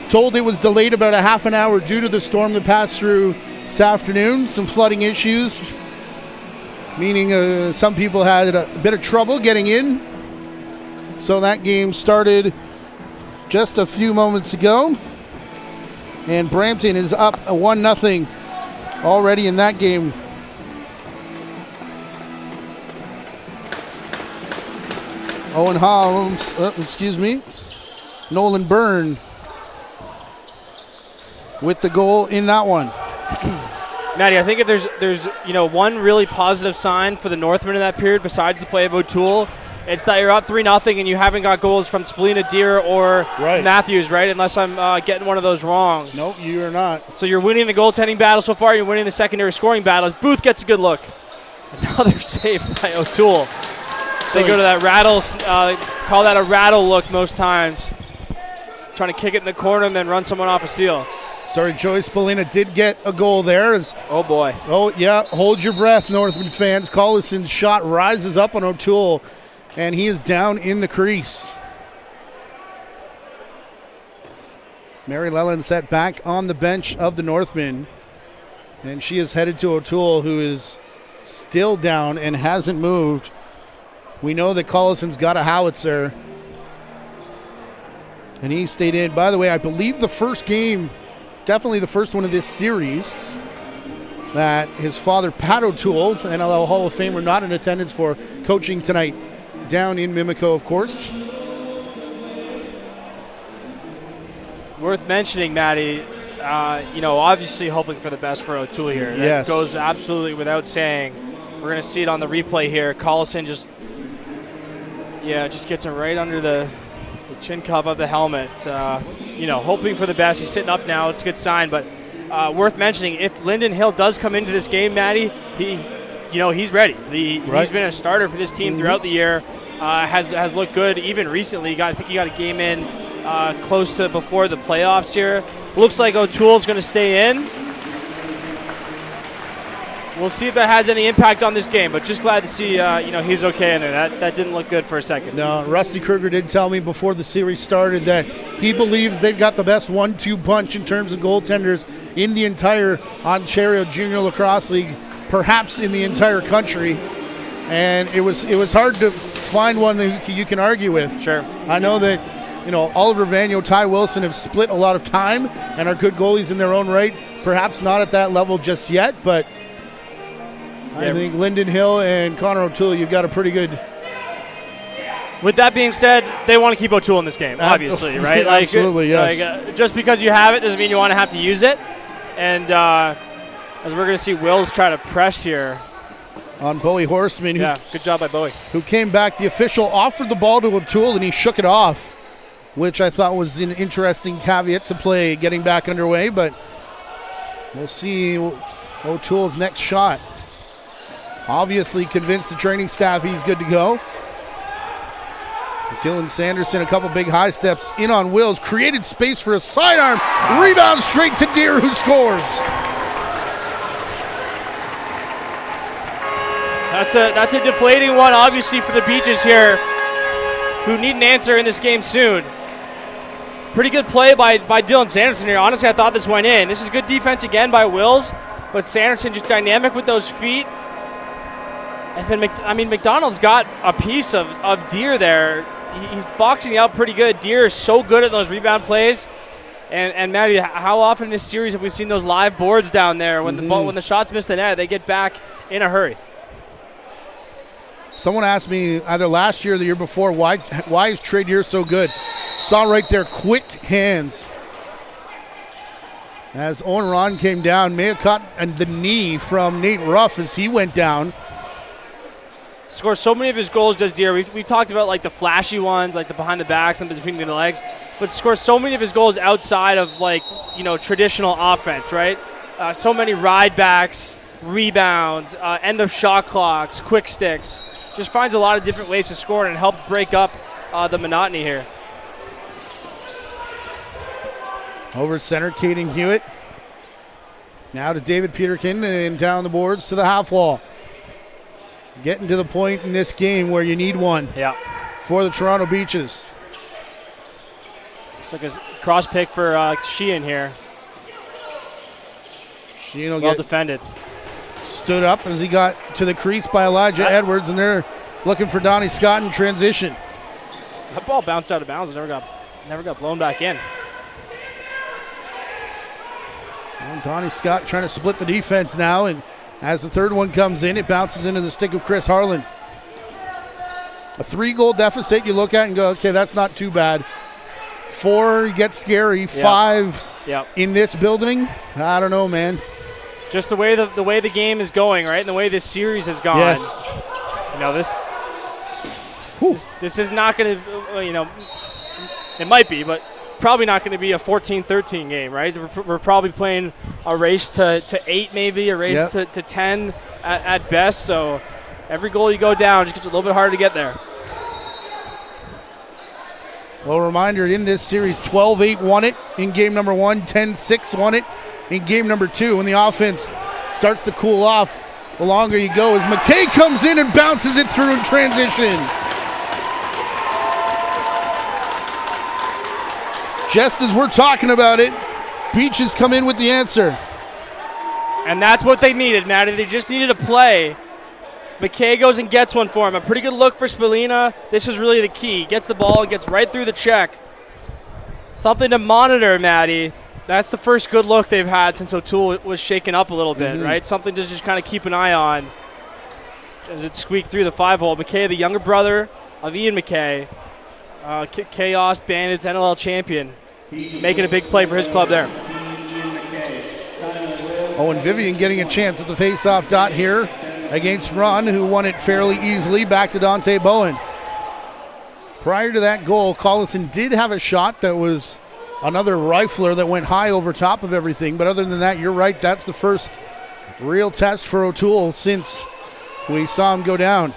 Speaker 1: Told it was delayed about a half an hour due to the storm that passed through this afternoon. Some flooding issues, meaning some people had a bit of trouble getting in. So that game started just a few moments ago. And Brampton is up 1-0 already in that game. Owen Holmes, Nolan Byrne with the goal in that one.
Speaker 2: Maddie, I think if there's one really positive sign for the Northmen in that period, besides the play of O'Toole, it's that you're up 3-0 and you haven't got goals from Spallina, Deere, or Matthews, right? Unless I'm getting one of those wrong.
Speaker 1: Nope, you are not.
Speaker 2: So you're winning the goaltending battle so far. You're winning the secondary scoring battle as Booth gets a good look. Another save by O'Toole. So they go to that rattle, call that a rattle look most times. Trying to kick it in the corner and then run someone off a seal.
Speaker 1: Sorry, Joey Spallina did get a goal there.
Speaker 2: Oh, boy.
Speaker 1: Oh, yeah, hold your breath, Northman fans. Collison's shot rises up on O'Toole, and he is down in the crease. Mary Lelland set back on the bench of the Northmen, and she is headed to O'Toole, who is still down and hasn't moved. We know that Collison's got a howitzer, and he stayed in. By the way, I believe the first game, definitely the first one of this series, that his father, Pat O'Toole, NLL Hall of Famer, not in attendance for, coaching tonight down in Mimico, of course.
Speaker 2: Worth mentioning, Maddie, obviously hoping for the best for O'Toole here. That goes absolutely without saying. We're going to see it on the replay here. Collison just gets him right under the chin cup of the helmet. Hoping for the best. He's sitting up now. It's a good sign. But worth mentioning, if Lyndon Hill does come into this game, Maddie, he's ready. He's been a starter for this team throughout the year. Has looked good even recently. I think he got a game in close to before the playoffs here. Looks like O'Toole's going to stay in. We'll see if that has any impact on this game, but just glad to see he's okay in there. That didn't look good for a second.
Speaker 1: No, Rusty Kruger did tell me before the series started that he believes they've got the best 1-2 punch in terms of goaltenders in the entire Ontario Junior Lacrosse League, perhaps in the entire country. And it was hard to find one that you can argue with.
Speaker 2: Sure.
Speaker 1: I know that Oliver Vanyo, Ty Wilson have split a lot of time and are good goalies in their own right. Perhaps not at that level just yet, but I think Lyndon Hill and Connor O'Toole, you've got a pretty good.
Speaker 2: With that being said, they want to keep O'Toole in this game, obviously, right?
Speaker 1: Absolutely, yes.
Speaker 2: Just because you have it doesn't mean you want to have to use it. And as we're going to see Wills try to press here.
Speaker 1: On Bowie Horseman.
Speaker 2: Good job by Bowie.
Speaker 1: Who came back. The official offered the ball to O'Toole, and he shook it off, which I thought was an interesting caveat to play getting back underway. But we'll see O'Toole's next shot. Obviously convinced the training staff he's good to go. Dylan Sanderson, a couple big high steps in on Wills, created space for a sidearm. Rebound straight to Deere, who scores.
Speaker 2: That's a deflating one, obviously, for the Beaches here, who need an answer in this game soon. Pretty good play by Dylan Sanderson here. Honestly, I thought this went in. This is good defense again by Wills, but Sanderson just dynamic with those feet. And then, McDonald's got a piece of Deere there. He's boxing out pretty good. Deere is so good at those rebound plays. And Maddie, how often in this series have we seen those live boards down there when the shots miss the net, they get back in a hurry?
Speaker 1: Someone asked me either last year or the year before, why is Trey Deere so good? Saw right there, quick hands. As Owen Ron came down, may have caught the knee from Nate Ruff as he went down.
Speaker 2: Scores so many of his goals, does Deere. We talked about like the flashy ones, like the behind the backs and between the legs, but scores so many of his goals outside of like, traditional offense, right? So many ride backs, rebounds, end of shot clocks, quick sticks. Just finds a lot of different ways to score and helps break up the monotony here.
Speaker 1: Over center, Caden Hewitt. Now to David Peterkin and down the boards to the half wall. Getting to the point in this game where you need one for the Toronto Beaches.
Speaker 2: It's like a cross pick for Sheehan here.
Speaker 1: Sheehan will
Speaker 2: well
Speaker 1: get
Speaker 2: defended.
Speaker 1: Stood up as he got to the crease by Elijah Edwards, and they're looking for Donnie Scott in transition.
Speaker 2: That ball bounced out of bounds. Never got blown back in.
Speaker 1: Well, Donnie Scott trying to split the defense now, and as the third one comes in, it bounces into the stick of Chris Harlan. A 3-goal deficit you look at and go, okay, that's not too bad. 4 gets scary. 5 in this building, I don't know, man.
Speaker 2: Just the way the game is going, right, and the way this series has gone.
Speaker 1: Yes.
Speaker 2: This is not going to, it might be, but probably not going to be a 14-13 game, right? We're probably playing a race to 8 maybe, a race to 10 at best. So every goal you go down just gets a little bit harder to get there.
Speaker 1: Well, reminder, in this series, 12-8 won it in game number 1, 10-6 won it in game number 2. When the offense starts to cool off, the longer you go as McKay comes in and bounces it through in transition. Just as we're talking about it, Beaches come in with the answer.
Speaker 2: And that's what they needed, Matty. They just needed a play. McKay goes and gets one for him. A pretty good look for Spalina. This is really the key. Gets the ball and gets right through the check. Something to monitor, Matty. That's the first good look they've had since O'Toole was shaken up a little bit, right? Something to just kind of keep an eye on as it squeaked through the 5-hole. McKay, the younger brother of Ian McKay, Chaos Bandits NLL champion, making a big play for his club there.
Speaker 1: Owen Vivian getting a chance at the face-off dot here against Ron, who won it fairly easily. Back to Dante Bowen. Prior to that goal, Collison did have a shot that was another rifler that went high over top of everything. But other than that, you're right, that's the first real test for O'Toole since we saw him go down.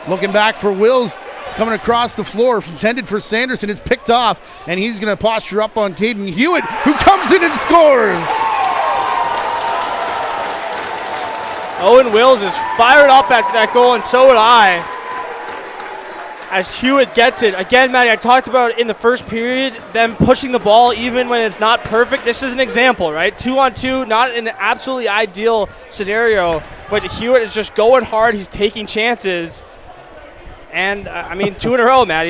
Speaker 1: Looking back for Wills, coming across the floor, intended for Sanderson. It's picked off, and he's going to posture up on Caden Hewitt, who comes in and scores.
Speaker 2: Owen Wills is fired up at that goal, and so would I. As Hewitt gets it. Again, Matty, I talked about in the first period, them pushing the ball even when it's not perfect. This is an example, right? 2-on-2, not an absolutely ideal scenario, but Hewitt is just going hard. He's taking chances. And, 2 in a row, Matty.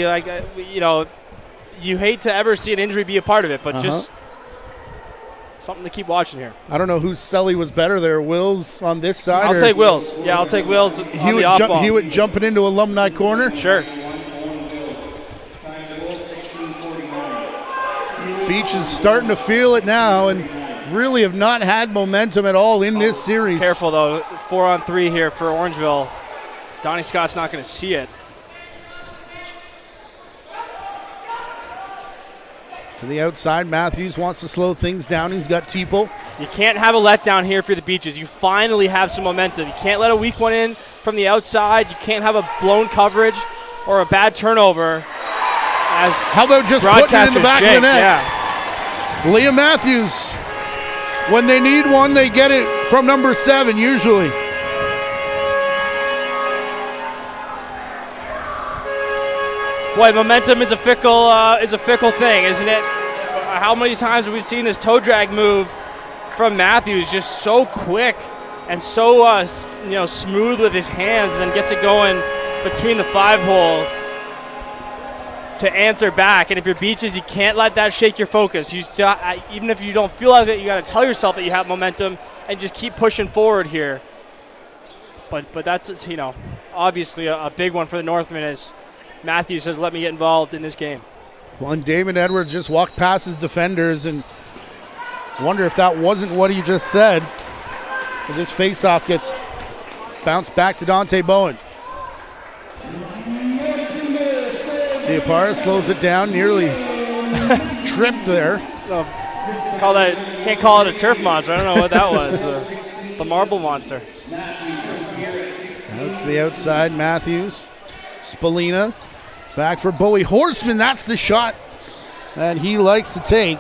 Speaker 2: You hate to ever see an injury be a part of it, but just something to keep watching here.
Speaker 1: I don't know whose celly was better there, Wills on this side?
Speaker 2: I'll take Wills. Yeah, I'll take Wills on the off ball.
Speaker 1: Hewitt jumping into alumni corner?
Speaker 2: Sure.
Speaker 1: Beach is starting to feel it now and really have not had momentum at all in this series.
Speaker 2: Careful, though. 4-on-3 here for Orangeville. Donnie Scott's not going to see it.
Speaker 1: To the outside, Matthews wants to slow things down. He's got Teeple.
Speaker 2: You can't have a letdown here for the Beaches. You finally have some momentum. You can't let a weak one in from the outside. You can't have a blown coverage or a bad turnover.
Speaker 1: How about just putting it in the back of the net? Yeah. Liam Matthews, when they need one, they get it from number 7 usually.
Speaker 2: Boy, momentum is a fickle thing, isn't it? How many times have we seen this toe drag move from Matthews, just so quick and so smooth with his hands, and then gets it going between the 5-hole to answer back. And if you're Beaches, you can't let that shake your focus. Even if you don't feel like it, you got to tell yourself that you have momentum and just keep pushing forward here. But that's obviously a big one for the Northmen, as Matthews says, let me get involved in this game.
Speaker 1: Well, and Damon Edwards just walked past his defenders, and wonder if that wasn't what he just said. As this faceoff gets Bounce back to Dante Bowen. Siapara slows it down, nearly tripped there.
Speaker 2: Can't call it a turf monster. I don't know what that was. The marble monster.
Speaker 1: Out to the outside, Matthews. Spallina. Back for Bowie. Horseman, that's the shot that he likes to take.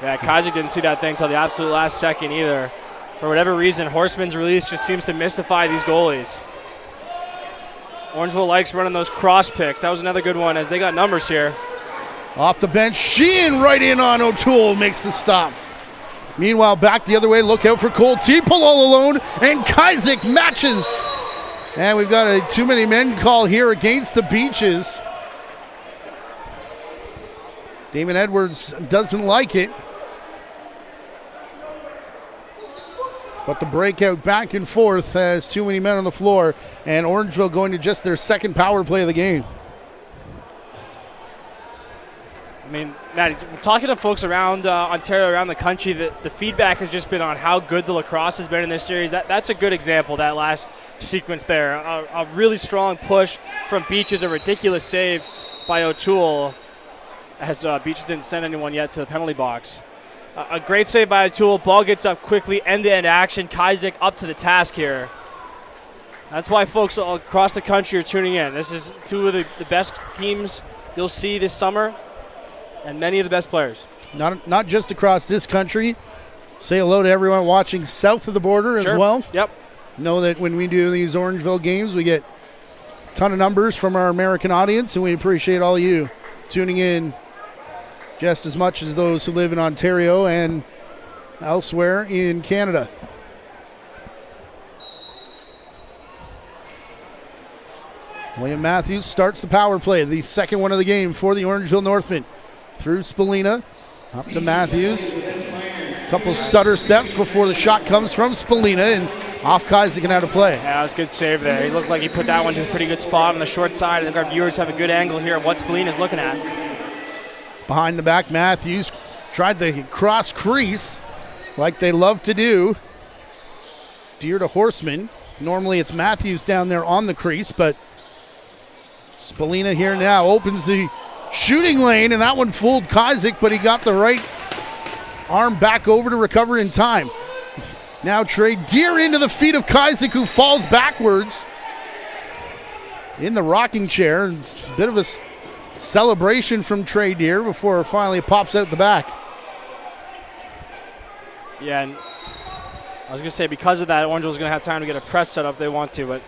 Speaker 2: Yeah, Kajik didn't see that thing until the absolute last second either. For whatever reason, Horseman's release just seems to mystify these goalies. Orangeville likes running those cross picks. That was another good one as they got numbers here.
Speaker 1: Off the bench, Sheehan right in on O'Toole, makes the stop. Meanwhile, back the other way, look out for Cole Teeple all alone, and Kajik matches. And we've got a too many men call here against the Beaches. Damon Edwards doesn't like it. But the breakout back and forth has too many men on the floor, and Orangeville going to just their second power play of the game.
Speaker 2: I mean, Matt, talking to folks around Ontario, around the country, the feedback has just been on how good the lacrosse has been in this series. That's a good example, that last sequence there. A really strong push from Beaches, a ridiculous save by O'Toole, as Beaches didn't send anyone yet to the penalty box. A great save by O'Toole. Ball gets up quickly, end-to-end action. Kajik up to the task here. That's why folks all across the country are tuning in. This is two of the best teams you'll see this summer, and many of the best players.
Speaker 1: Not just across this country. Say hello to everyone watching south of the border as well.
Speaker 2: Yep.
Speaker 1: Know that when we do these Orangeville games, we get a ton of numbers from our American audience, and we appreciate all you tuning in just as much as those who live in Ontario and elsewhere in Canada. William Matthews starts the power play, the second one of the game for the Orangeville Northmen. Through Spallina, up to Matthews. A couple stutter steps before the shot comes from Spallina, and off Kajik and out of play.
Speaker 2: Yeah, that was a good save there. He looked like he put that one to a pretty good spot on the short side. I think our viewers have a good angle here of what Spallina's looking at.
Speaker 1: Behind the back, Matthews tried the cross crease like they love to do. Deer to Horseman. Normally it's Matthews down there on the crease, but Spallina here now opens the shooting lane, and that one fooled Kajik, but he got the right arm back over to recover in time. Now Trey Deer into the feet of Kajik, who falls backwards in the rocking chair. It's a bit of a celebration from Trey Deer before finally it pops out the back.
Speaker 2: Yeah, and I was going to say because of that, Orangeville's going to have time to get a press set up if they want to, but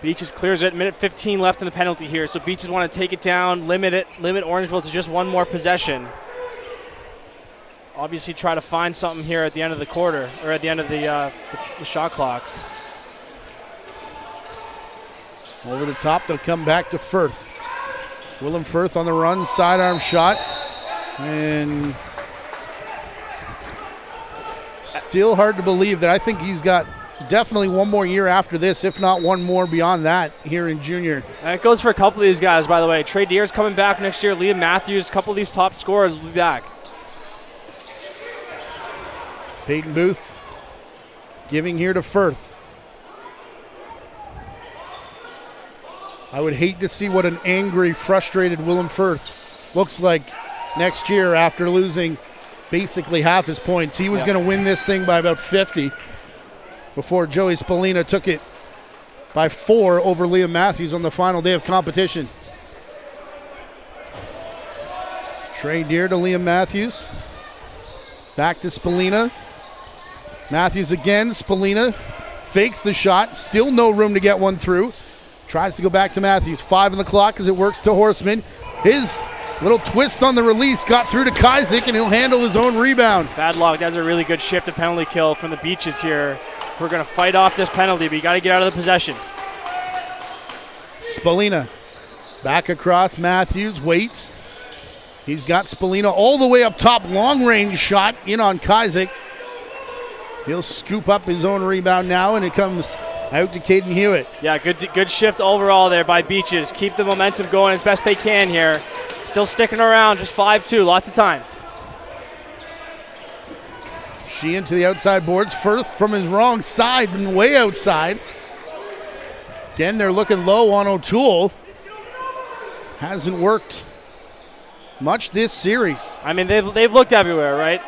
Speaker 2: Beaches clears it. Minute 15 left in the penalty here, so Beaches want to take it down, limit Orangeville to just one more possession. Obviously try to find something here at the end of the quarter, or at the end of the shot clock.
Speaker 1: Over the top, they'll come back to Firth. Willem Firth on the run, sidearm shot, and still hard to believe that I think he's got definitely one more year after this, if not one more beyond that here in junior.
Speaker 2: And it goes for a couple of these guys, by the way. Trey Deer's coming back next year. Liam Matthews, a couple of these top scorers will be back.
Speaker 1: Peyton Booth giving here to Firth. I would hate to see what an angry, frustrated Willem Firth looks like next year after losing basically half his points. He was going to win this thing by about 50 before Joey Spallina took it by 4 over Liam Matthews on the final day of competition. Trey Deer to Liam Matthews. Back to Spallina. Matthews again. Spallina fakes the shot. Still no room to get one through. Tries to go back to Matthews. 5 on the clock as it works to Horseman. His little twist on the release got through to Kajik, and he'll handle his own rebound.
Speaker 2: Bad luck. That's a really good shift and penalty kill from the Beaches here. We're going to fight off this penalty, but you got to get out of the possession.
Speaker 1: Spallina back across. Matthews waits. He's got Spallina all the way up top. Long range shot in on Kajik. He'll scoop up his own rebound now, and it comes out to Caden Hewitt.
Speaker 2: Yeah, good shift overall there by Beaches. Keep the momentum going as best they can here. Still sticking around, just 5-2, lots of time.
Speaker 1: Sheehan to the outside boards. Firth from his wrong side and way outside. Again, they're looking low on O'Toole. Hasn't worked much this series.
Speaker 2: I mean, they've looked everywhere, right?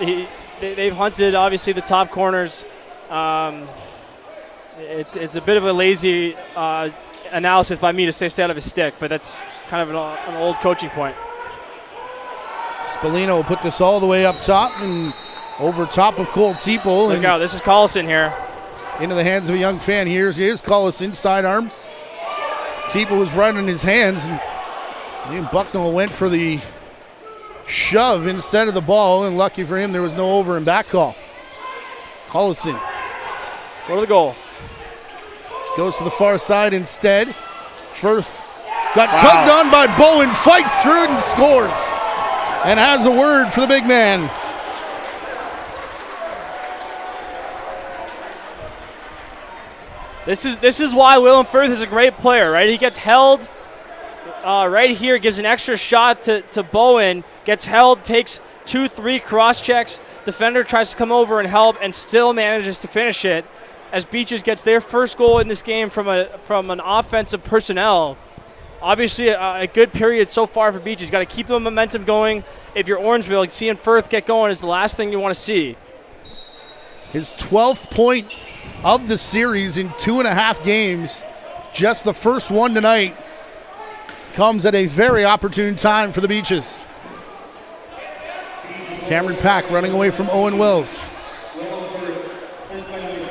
Speaker 2: They've hunted, obviously, the top corners. It's a bit of a lazy analysis by me to say stay out of his stick, but that's kind of an old coaching point.
Speaker 1: Spallino will put this all the way up top and over top of Cole Teeple.
Speaker 2: Look out, this is Collison here.
Speaker 1: Into the hands of a young fan. Here's Collison, sidearm. Teeple was running his hands, and Bucknell went for the shove instead of the ball, and lucky for him, there was no over and back call. Collison
Speaker 2: go to the goal.
Speaker 1: Goes to the far side instead. Firth got tugged on by Bowen, fights through it and scores. And has a word for the big man.
Speaker 2: This is why Willem Firth is a great player, right? He gets held right here, gives an extra shot to Bowen, gets held, takes 2-3 cross checks. Defender tries to come over and help and still manages to finish it as Beaches gets their first goal in this game from an offensive personnel. Obviously, a good period so far for Beaches. Got to keep the momentum going. If you're Orangeville, seeing Firth get going is the last thing you want to see.
Speaker 1: His 12th point of the series in 2.5 games. Just the first one tonight comes at a very opportune time for the Beaches. Cameron Pack running away from Owen Wills.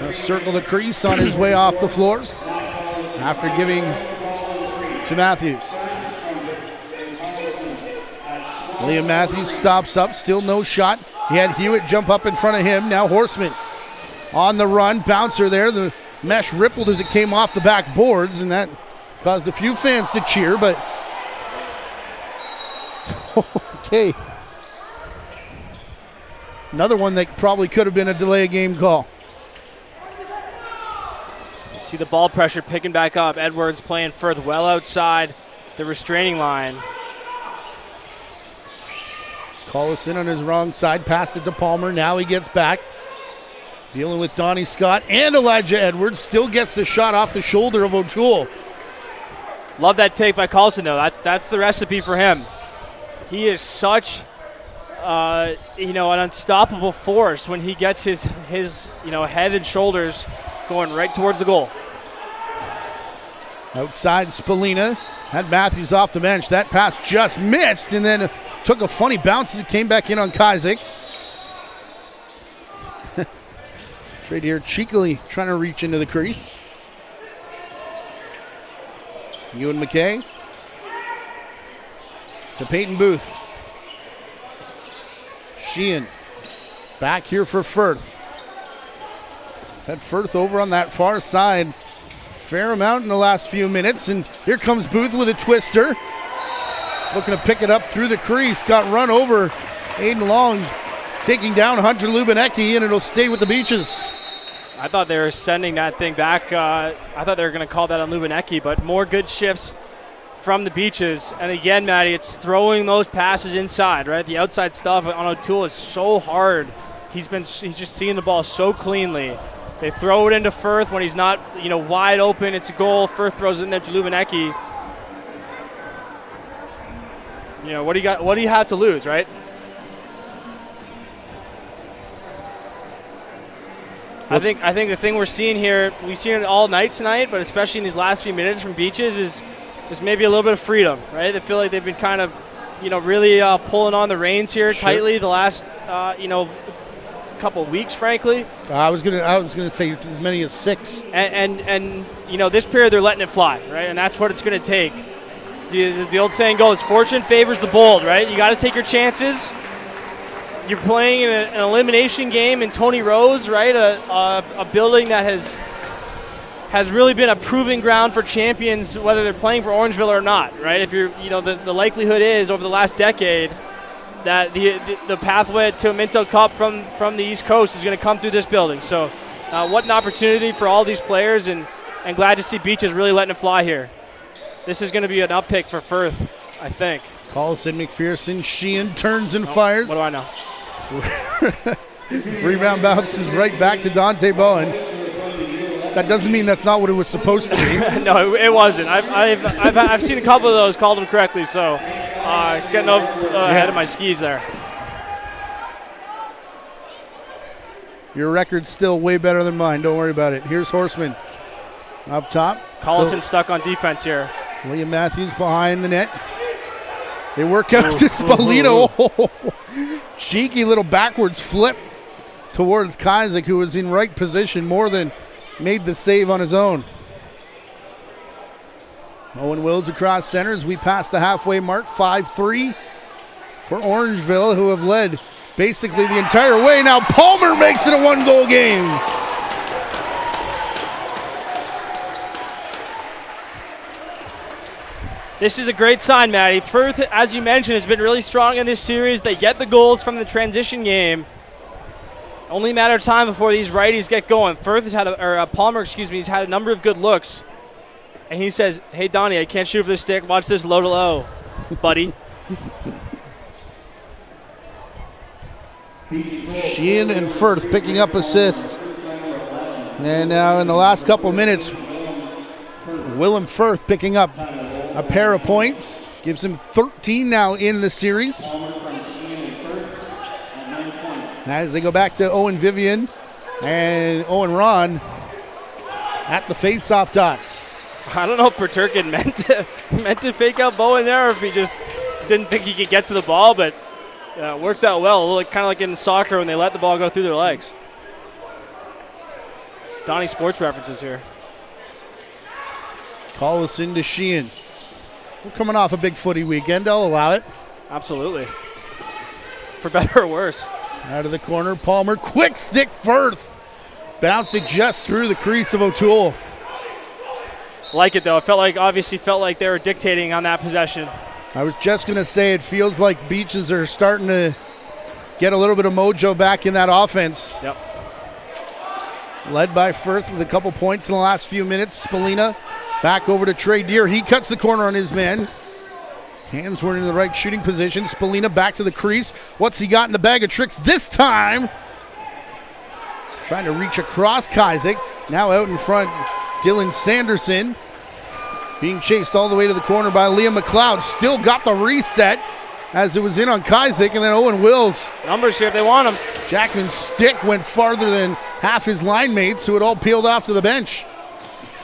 Speaker 1: Gonna circle the crease on his way off the floor after giving to Matthews. Liam Matthews stops up, still no shot. He had Hewitt jump up in front of him. Now Horseman on the run, bouncer there. The mesh rippled as it came off the back boards, and that caused a few fans to cheer, but okay. Another one that probably could have been a delay game call.
Speaker 2: See the ball pressure picking back up. Edwards playing Firth well outside the restraining line.
Speaker 1: Collison on his wrong side, passed it to Palmer. Now he gets back. Dealing with Donnie Scott and Elijah Edwards. Still gets the shot off the shoulder of O'Toole.
Speaker 2: Love that take by Collison, though. That's the recipe for him. He is such an unstoppable force when he gets his head and shoulders going right towards the goal.
Speaker 1: Outside Spallina had Matthews off the bench. That pass just missed and then took a funny bounce as it came back in on Kazik. Straight here, cheekily trying to reach into the crease. Ewan McKay to Peyton Booth. Sheehan back here for Firth. Had Firth over on that far side. Fair amount in the last few minutes, and here comes Booth with a twister. Looking to pick it up through the crease. Got run over. Aiden Long taking down Hunter Lubinecki, and it'll stay with the Beaches.
Speaker 2: I thought they were sending that thing back. I thought they were going to call that on Lubinecki, but more good shifts from the Beaches. And again, Matty, it's throwing those passes inside, right? The outside stuff on O'Toole is so hard. He's just seeing the ball so cleanly. They throw it into Firth when he's not, wide open. It's a goal. Firth throws it in there to Lubinecki. What do you got? What do you have to lose, right? I think the thing we're seeing here, we've seen it all night tonight, but especially in these last few minutes from Beaches is maybe a little bit of freedom, right? They feel like they've been kind of, really pulling on the reins here tightly the last, couple of weeks, frankly.
Speaker 1: I was gonna say as many as 6.
Speaker 2: And this period they're letting it fly, right? And that's what it's going to take. The old saying goes, fortune favors the bold, right? You got to take your chances. You're playing in an elimination game in Tony Rose, right? A building that has really been a proving ground for champions, whether they're playing for Orangeville or not, right? If you're, the likelihood is over the last decade that the pathway to a Minto Cup from the East Coast is going to come through this building. So, what an opportunity for all these players, and glad to see Beaches really letting it fly here. This is going to be an up pick for Firth, I think.
Speaker 1: Collison, McPherson, Sheehan turns and fires.
Speaker 2: What do I know?
Speaker 1: Rebound bounces right back to Dante Bowen. That doesn't mean that's not what it was supposed to be.
Speaker 2: No, it wasn't. I've seen a couple of those, called them correctly, so getting ahead of my skis there.
Speaker 1: Your record's still way better than mine. Don't worry about it. Here's Horseman up top.
Speaker 2: Collison stuck on defense here.
Speaker 1: William Matthews behind the net. They work out to Spolino. Cheeky little backwards flip towards Kazik, who was in right position, more than made the save on his own. Owen Wills across center as we pass the halfway mark. 5-3 for Orangeville, who have led basically the entire way. Now Palmer makes it a 1-goal game.
Speaker 2: This is a great sign, Matty. Firth, as you mentioned, has been really strong in this series. They get the goals from the transition game. Only a matter of time before these righties get going. Firth has had Palmer, he's had a number of good looks. And he says, hey, Donnie, I can't shoot with this stick. Watch this low to low, buddy.
Speaker 1: Sheehan and Firth picking up assists. And now in the last couple minutes, Willem Firth picking up a pair of points. Gives him 13 now in the series. As they go back to Owen Vivian and Owen Ron at the face-off dot.
Speaker 2: I don't know if Peterkin meant to fake out Bowen there, or if he just didn't think he could get to the ball, but it worked out well. Kind of like in soccer when they let the ball go through their legs. Donnie Sports references here.
Speaker 1: Collison to Sheehan. We're coming off a big footy weekend. I'll allow it.
Speaker 2: Absolutely. For better or worse.
Speaker 1: Out of the corner, Palmer. Quick stick Firth. Bounced it just through the crease of O'Toole.
Speaker 2: Like it, though. Obviously felt like they were dictating on that possession.
Speaker 1: I was just going to say, it feels like Beaches are starting to get a little bit of mojo back in that offense.
Speaker 2: Yep.
Speaker 1: Led by Firth with a couple points in the last few minutes. Spolina back over to Trey Deer. He cuts the corner on his man. Hands were in the right shooting position. Spolina back to the crease. What's he got in the bag of tricks this time? Trying to reach across Kazik. Now out in front, Dylan Sanderson. Being chased all the way to the corner by Liam McLeod. Still got the reset as it was in on Kazik. And then Owen Wills.
Speaker 2: Numbers here if they want them.
Speaker 1: Jackman's stick went farther than half his line mates, who had all peeled off to the bench.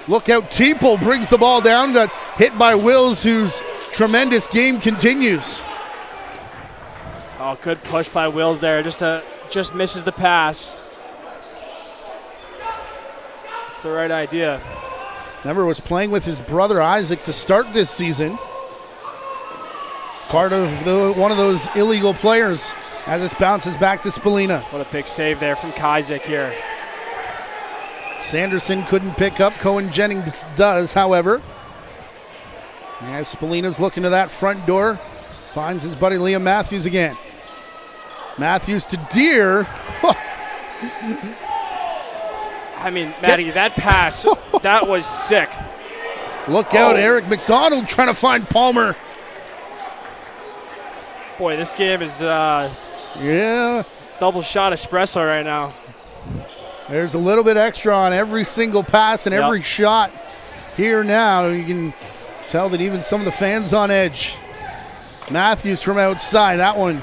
Speaker 1: Look out, Teeple brings the ball down. Got hit by Wills, whose tremendous game continues.
Speaker 2: Oh, good push by Wills there. Just misses the pass. It's the right idea.
Speaker 1: Remember, was playing with his brother Isaac to start this season. Part of one of those illegal players as this bounces back to Spolina.
Speaker 2: What a big save there from Kazik here.
Speaker 1: Sanderson couldn't pick up. Cohen Jennings does, however. As Spolina's looking to that front door, finds his buddy Liam Matthews again. Matthews to Deer.
Speaker 2: I mean, Matty, that pass, that was sick.
Speaker 1: Look out, Eric McDonald trying to find Palmer.
Speaker 2: Boy, this game is
Speaker 1: yeah,
Speaker 2: double shot espresso right now.
Speaker 1: There's a little bit extra on every single pass and every shot here now. You can tell that even some of the fans on edge. Matthews from outside, that one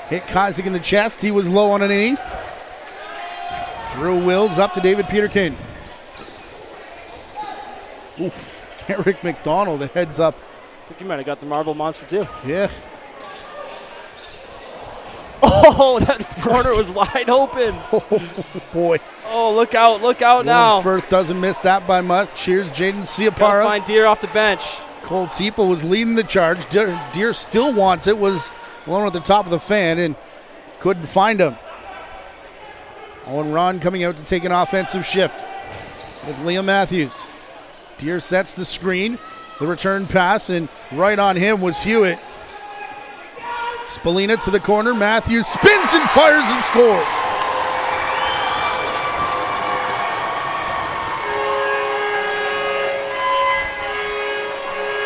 Speaker 1: hit Kazik in the chest. He was low on a knee. Through Wills up to David Peterkin. Oof. Eric McDonald, a heads up.
Speaker 2: I think you might have got the marble monster too.
Speaker 1: Yeah.
Speaker 2: Oh, that corner was wide open.
Speaker 1: Oh, boy.
Speaker 2: Oh, look out now.
Speaker 1: Firth doesn't miss that by much. Cheers, Jaden Ciapara.
Speaker 2: Gotta find Deer off the bench.
Speaker 1: Cole Teeple was leading the charge. Deer still wants it, was alone at the top of the fan and couldn't find him. Owen Ron coming out to take an offensive shift with Liam Matthews. Deer sets the screen, the return pass, and right on him was Hewitt. Spolina to the corner. Matthews spins and fires and scores.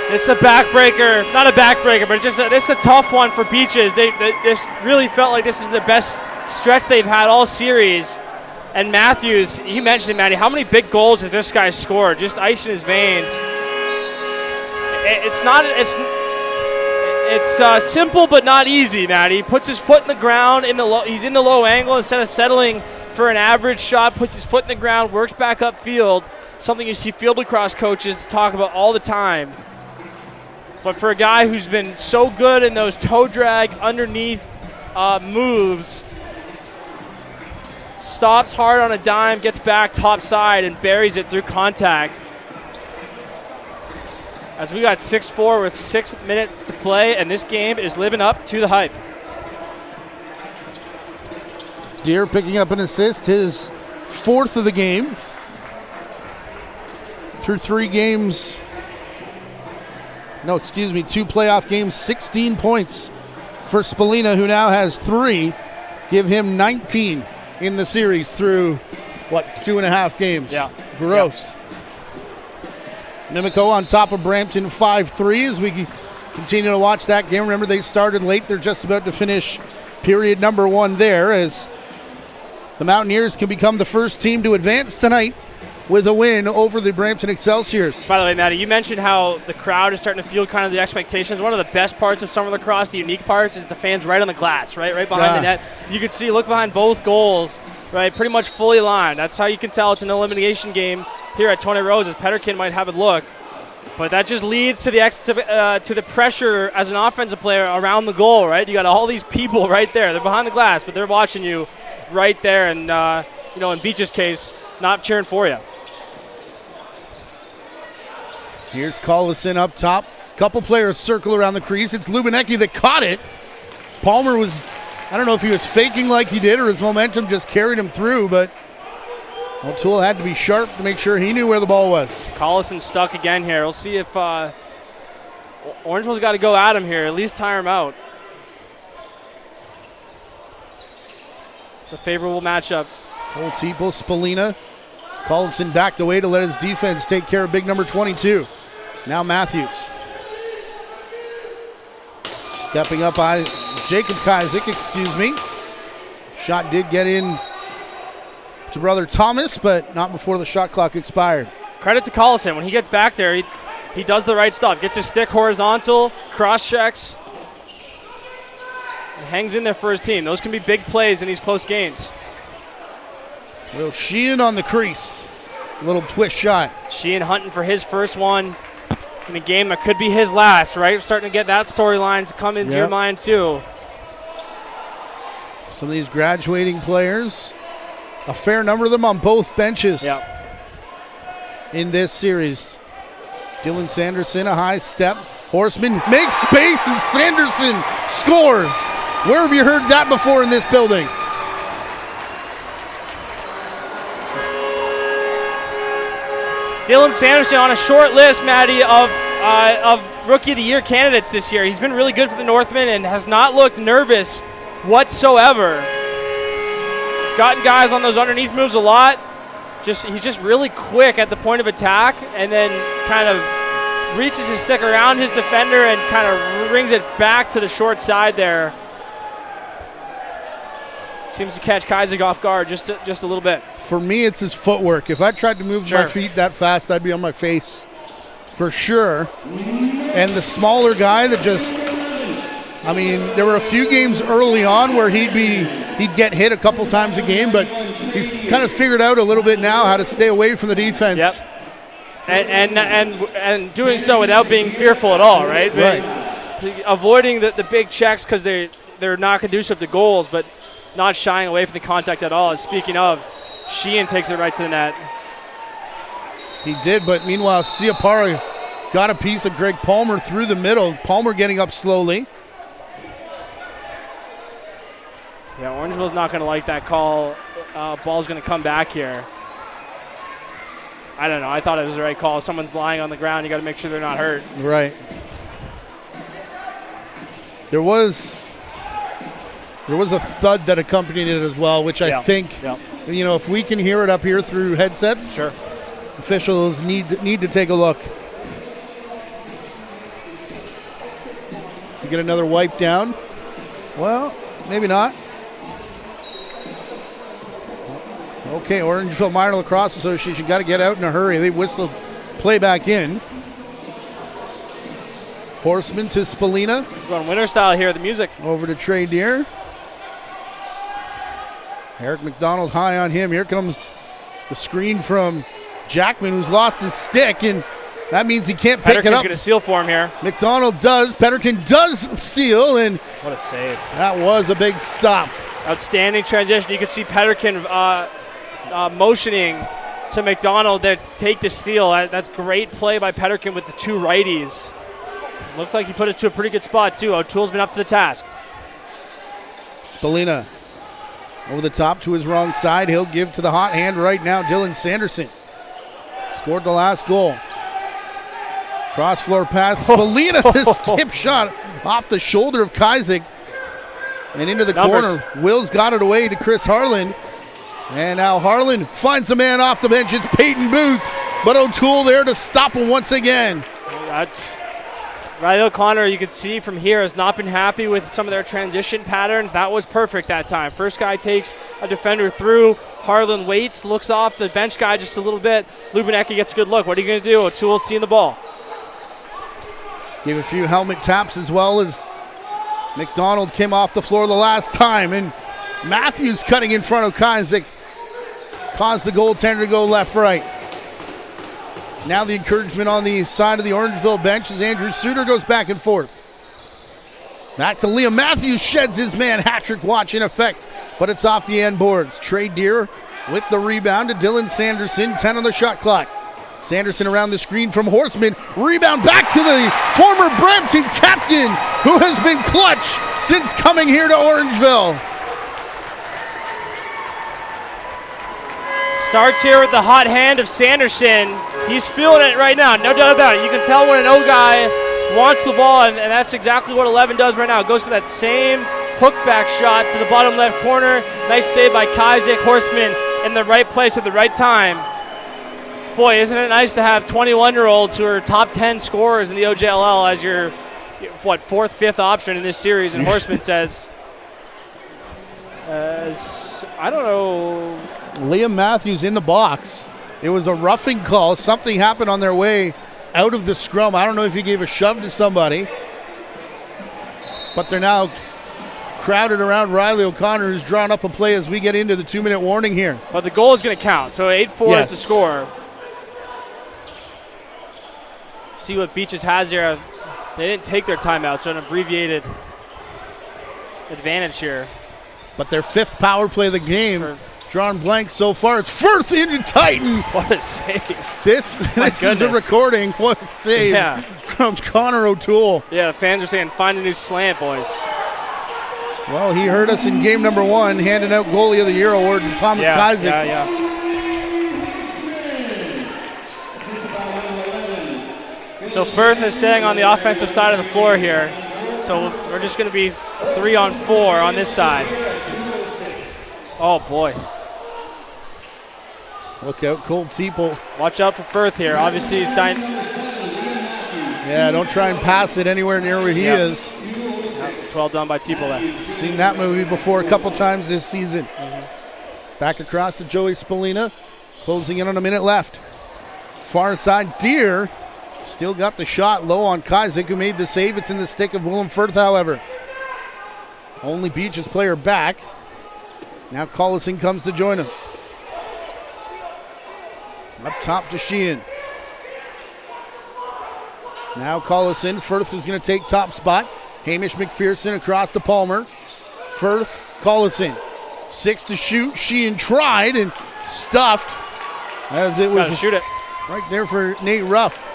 Speaker 2: This is a backbreaker. Not a backbreaker, but this is a tough one for Beaches. They just really felt like this is their best stretch they've had all series. And Matthews, you mentioned it, Matty, how many big goals has this guy scored? Just ice in his veins. It's simple but not easy, Matty. He puts his foot in the ground, he's in the low angle instead of settling for an average shot, puts his foot in the ground, works back upfield, something you see field lacrosse coaches talk about all the time. But for a guy who's been so good in those toe drag underneath moves, stops hard on a dime, gets back top side, and buries it through contact. As we got 6-4 with 6 minutes to play, and this game is living up to the hype.
Speaker 1: Deere picking up an assist, his 4th of the game. Through 2 playoff games, 16 points for Spallina, who now has 3. Give him 19 in the series through, 2.5 games?
Speaker 2: Yeah.
Speaker 1: Gross. Yeah. Mimico on top of Brampton 5-3 as we continue to watch that game. Remember, they started late. They're just about to finish period number 1 there as the Mountaineers can become the first team to advance tonight with a win over the Brampton Excelsiors.
Speaker 2: By the way, Matty, you mentioned how the crowd is starting to feel kind of the expectations. One of the best parts of summer lacrosse, the unique parts, is the fans right on the glass, right behind the net. You can see, look behind both goals, right, pretty much fully aligned. That's how you can tell it's an elimination game here at Tony Roses. Petterkin might have a look, but that just leads to the pressure as an offensive player around the goal, right? You got all these people right there. They're behind the glass, but they're watching you right there, and in Beach's case, not cheering for you.
Speaker 1: Here's Collison up top. Couple players circle around the crease. It's Lubinecki that caught it. Palmer I don't know if he was faking like he did or his momentum just carried him through, but O'Toole had to be sharp to make sure he knew where the ball was.
Speaker 2: Collison stuck again here. We'll see if Orangeville's got to go at him here, at least tire him out. It's a favorable matchup.
Speaker 1: Old Tipo, Spallina. Collison backed away to let his defense take care of big number 22. Now Matthews. Stepping up by Jacob Kajzik, Shot did get in to brother Thomas, but not before the shot clock expired.
Speaker 2: Credit to Collison. When he gets back there, he does the right stuff. Gets his stick horizontal, cross-checks, and hangs in there for his team. Those can be big plays in these close games.
Speaker 1: Little Sheehan on the crease. Little twist shot.
Speaker 2: Sheehan hunting for his first one in a game that could be his last, right? Starting to get that storyline to come into your mind, too.
Speaker 1: Some of these graduating players, a fair number of them on both benches in this series. Dylan Sanderson, a high step. Horseman makes space, and Sanderson scores. Where have you heard that before in this building?
Speaker 2: Dylan Sanderson on a short list, Matty, of Rookie of the Year candidates this year. He's been really good for the Northmen and has not looked nervous whatsoever. He's gotten guys on those underneath moves a lot. He's just really quick at the point of attack, and then kind of reaches his stick around his defender and kind of rings it back to the short side there. Seems to catch Kajzik off guard just a little bit.
Speaker 1: For me, it's his footwork. If I tried to move my feet that fast, I'd be on my face for sure. And the smaller guy that there were a few games early on where he'd get hit a couple times a game, but he's kind of figured out a little bit now how to stay away from the defense.
Speaker 2: Yep. And doing so without being fearful at all, right?
Speaker 1: Right.
Speaker 2: Avoiding the big checks because they're not conducive to goals, but not shying away from the contact at all. Speaking of, Sheehan takes it right to the net.
Speaker 1: He did, but meanwhile, Siapara got a piece of Greg Palmer through the middle. Palmer getting up slowly.
Speaker 2: Yeah, Orangeville's not going to like that call. Ball's going to come back here. I don't know. I thought it was the right call. If someone's lying on the ground, you got to make sure they're not hurt.
Speaker 1: Right. There was a thud that accompanied it as well, which I think, if we can hear it up here through headsets, officials need to take a look. You get another wipe down. Well, maybe not. Okay, Orangeville Minor Lacrosse Association got to get out in a hurry. They whistled play back in. Horseman to Spalina.
Speaker 2: Going winner style here, the music.
Speaker 1: Over to Trey Deer. Eric McDonald high on him. Here comes the screen from Jackman, who's lost his stick, and that means he can't pick it up.
Speaker 2: Petterkin's going to seal for him here.
Speaker 1: McDonald does. Petterkin does seal, and
Speaker 2: What a save.
Speaker 1: that was a big stop.
Speaker 2: Outstanding transition. You can see Petterkin motioning to McDonald there to take the seal. That's great play by Petterkin with the two righties. Looked like he put it to a pretty good spot, too. O'Toole's been up to the task.
Speaker 1: Spalina over the top to his wrong side. He'll give to the hot hand right now, Dylan Sanderson. Scored the last goal. Cross floor pass. Spalina, the skip shot off the shoulder of Kazik and into the corner. Will's got it away to Chris Harlan. And now Harlan finds a man off the bench. It's Peyton Booth, but O'Toole there to stop him once again.
Speaker 2: That's Riley O'Connor, you can see from here, has not been happy with some of their transition patterns. That was perfect that time. First guy takes a defender through. Harlan waits, looks off the bench guy just a little bit. Lubinecki gets a good look. What are you going to do? O'Toole's seeing the ball.
Speaker 1: Gave a few helmet taps as well as McDonald came off the floor the last time. And Matthews cutting in front of Kazik caused the goaltender to go left-right. Now the encouragement on the side of the Orangeville bench as Andrew Suter goes back and forth. Back to Liam Matthews, sheds his man. Hat-trick watch in effect, but it's off the end boards. Trey Deer with the rebound to Dylan Sanderson, 10 on the shot clock. Sanderson around the screen from Horseman. Rebound back to the former Brampton captain who has been clutch since coming here to Orangeville.
Speaker 2: Starts here with the hot hand of Sanderson. He's feeling it right now, no doubt about it. You can tell when an O guy wants the ball, and that's exactly what 11 does right now. It goes for that same hook back shot to the bottom left corner. Nice save by Kazik. Horseman in the right place at the right time. Boy, isn't it nice to have 21-year-olds who are top 10 scorers in the OJLL as your, fourth, fifth option in this series, and Horseman says, I don't know.
Speaker 1: Liam Matthews in the box. It was a roughing call. Something happened on their way out of the scrum. I don't know if he gave a shove to somebody, but they're now crowded around Riley O'Connor, who's drawn up a play as we get into the 2-minute warning here.
Speaker 2: But the goal is going to count, so 8-4 is the score. See what Beaches has here. They didn't take their timeout, so an abbreviated advantage here.
Speaker 1: But their fifth power play of the game, drawn blank so far. It's Firth into Titan.
Speaker 2: What a save.
Speaker 1: This is a recording. What a save from Connor O'Toole.
Speaker 2: Yeah, the fans are saying, find a new slant, boys.
Speaker 1: Well, he heard us in game number 1, handing out Goalie of the Year award to Thomas Kazik.
Speaker 2: Yeah. So Firth is staying on the offensive side of the floor here. So we're just going to be 3-on-4 on this side. Oh, boy.
Speaker 1: Look out, Cole Teeple.
Speaker 2: Watch out for Firth here. Obviously, he's dying.
Speaker 1: Yeah, don't try and pass it anywhere near where he is.
Speaker 2: It's well done by Teeple there.
Speaker 1: Seen that movie before a couple times this season. Back across to Joey Spalina. Closing in on a minute left. Far side, Deer. Still got the shot low on Kazik, who made the save. It's in the stick of Willem Firth, however. Only Beaches player back. Now Collison comes to join him. Up top to Sheehan. Now Collison. Firth is going to take top spot. Hamish McPherson across to Palmer. Firth, Collison. 6 to shoot. Sheehan tried and stuffed as it was.
Speaker 2: Gotta shoot it.
Speaker 1: Right there for Nate Ruff.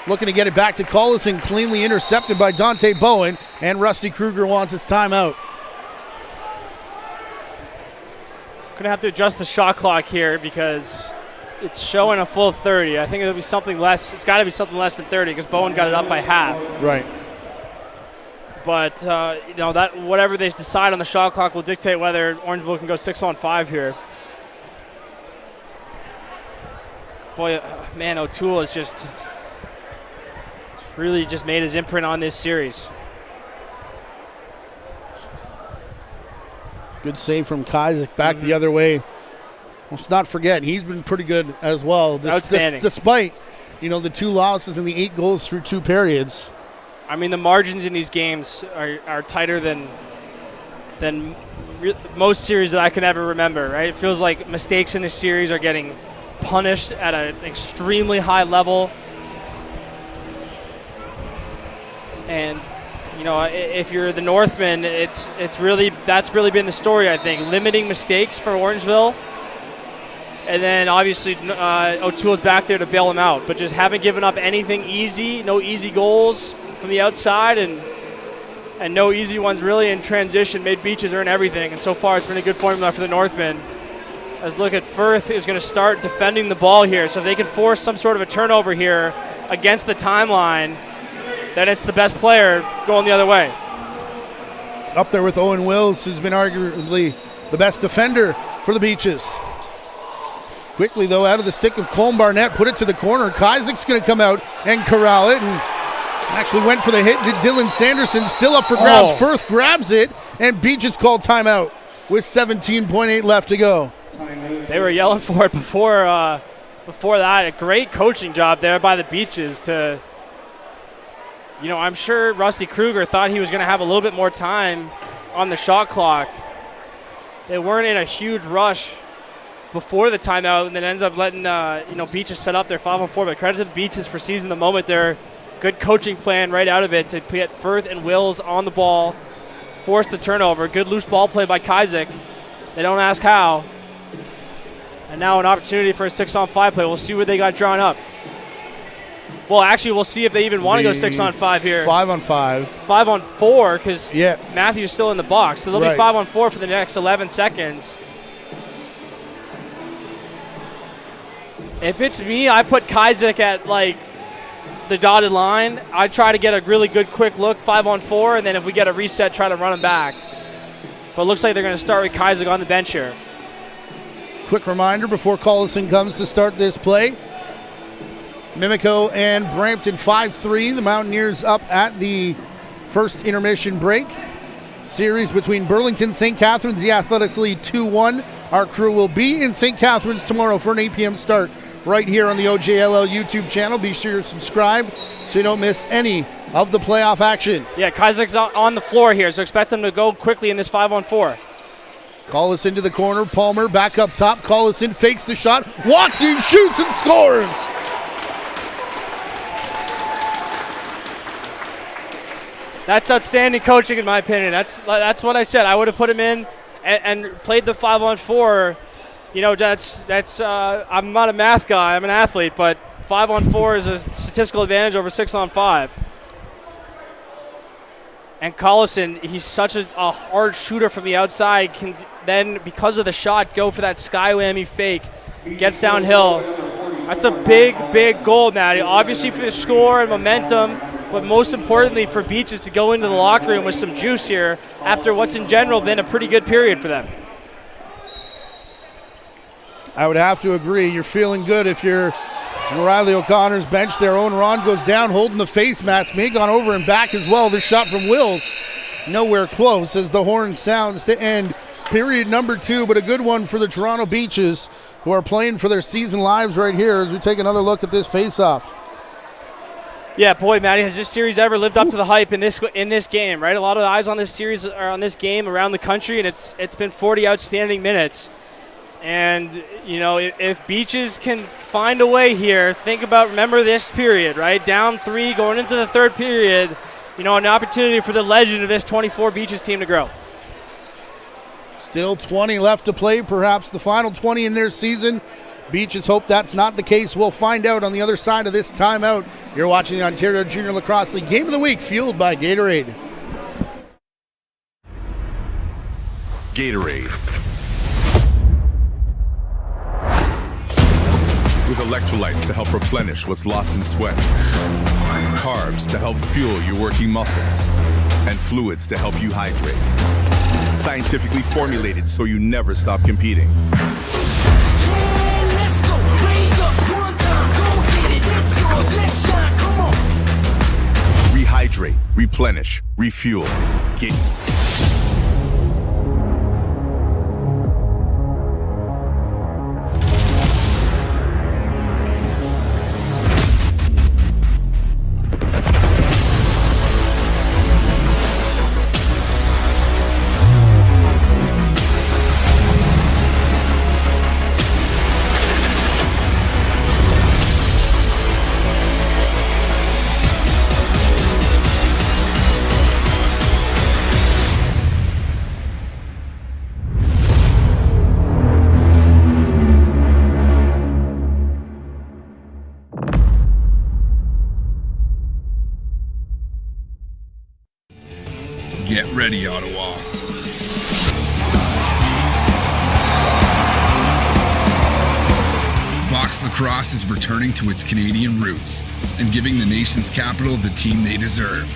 Speaker 1: Looking to get it back to Collison. Cleanly intercepted by Dante Bowen. And Rusty Kruger wants his timeout.
Speaker 2: Going to have to adjust the shot clock here because it's showing a full 30. I think it'll be something less. It's got to be something less than 30 because Bowen got it up by half.
Speaker 1: Right.
Speaker 2: But, that whatever they decide on the shot clock will dictate whether Orangeville can go 6-on-5 here. Boy, man, O'Toole is just really just made his imprint on this series.
Speaker 1: Good save from Kazik. Back the other way let's not forget, he's been pretty good as well.
Speaker 2: Outstanding.
Speaker 1: Despite, the 2 losses and the 8 goals through 2 periods.
Speaker 2: I mean, the margins in these games are tighter than most series that I can ever remember, right? It feels like mistakes in this series are getting punished at an extremely high level. And, if you're the Northmen, that's really been the story, I think. Limiting mistakes for Orangeville. And then, obviously, O'Toole's back there to bail them out. But just haven't given up anything easy, no easy goals from the outside, and no easy ones really in transition. Made Beaches earn everything. And so far, it's been a good formula for the Northmen. As look at Firth is going to start defending the ball here. So if they can force some sort of a turnover here against the timeline, then it's the best player going the other way.
Speaker 1: Up there with Owen Wills, who's been arguably the best defender for the Beaches. Quickly, though, out of the stick of Colm Barnett, put it to the corner. Isaac's going to come out and corral it, and actually went for the hit to Dylan Sanderson, still up for grabs. Firth grabs it, and Beaches called timeout with 17.8 left to go.
Speaker 2: They were yelling for it before that. A great coaching job there by the Beaches to, I'm sure Rusty Kruger thought he was going to have a little bit more time on the shot clock. They weren't in a huge rush before the timeout, and then ends up letting Beaches set up their 5-on-4. But credit to the Beaches for seizing the moment there. Good coaching plan right out of it to get Firth and Wills on the ball, force the turnover. Good loose ball play by Isaac. They don't ask how. And now an opportunity for a 6-on-5 play. We'll see what they got drawn up. Well, actually, we'll see if they even want to go 6-on-5 here.
Speaker 1: 5-on-5.
Speaker 2: 5-on-4 because Matthew's still in the box. So they'll be 5-on-4 for the next 11 seconds. If it's me, I put Isaac at, the dotted line. I try to get a really good quick look, 5-on-4, and then if we get a reset, try to run him back. But it looks like they're going to start with Isaac on the bench here.
Speaker 1: Quick reminder before Collison comes to start this play. Mimico and Brampton 5-3. The Mountaineers up at the first intermission break. Series between Burlington, St. Catharines, the Athletics lead 2-1. Our crew will be in St. Catharines tomorrow for an 8 p.m. start right here on the OJLL YouTube channel. Be sure to subscribe so you don't miss any of the playoff action.
Speaker 2: Yeah, Isaac's on the floor here, so expect them to go quickly in this 5-on-4.
Speaker 1: Collison to the corner. Palmer back up top. Collison fakes the shot, walks in, shoots, and scores.
Speaker 2: That's outstanding coaching, in my opinion. That's what I said. I would have put him in and played the 5-on-4. I'm not a math guy. I'm an athlete, but 5-on-4 is a statistical advantage over 6-on-5. And Collison, he's such a hard shooter from the outside, can then, because of the shot, go for that sky whammy fake. Gets downhill. That's a big, big goal, Matty. Obviously for the score and momentum, but most importantly for Beaches to go into the locker room with some juice here after what's in general been a pretty good period for them.
Speaker 1: I would have to agree. You're feeling good if you're Riley O'Connor's bench there. Owen Ron goes down holding the face mask. May gone over and back as well. This shot from Wills nowhere close as the horn sounds to end period number 2, but a good one for the Toronto Beaches, who are playing for their season lives right here as we take another look at this face-off.
Speaker 2: Yeah, boy, Matty, has this series ever lived up to the hype in this game, right? A lot of eyes on this series are on this game around the country, and it's been 40 outstanding minutes. And, if Beaches can find a way here, remember this period, right? Down 3 going into the third period, an opportunity for the legend of this 24 Beaches team to grow.
Speaker 1: Still 20 left to play, perhaps the final 20 in their season. Beaches hope that's not the case. We'll find out on the other side of this timeout. You're watching the Ontario Junior Lacrosse League Game of the Week, fueled by Gatorade.
Speaker 3: Gatorade. With electrolytes to help replenish what's lost in sweat, carbs to help fuel your working muscles, and fluids to help you hydrate. Scientifically formulated so you never stop competing.
Speaker 4: Let's go, raise up one time, go get it, it's yours, let's shine, come on.
Speaker 3: Rehydrate, replenish, refuel. Get
Speaker 5: Get ready, Ottawa. Box lacrosse is returning to its Canadian roots and giving the nation's capital the team they deserve.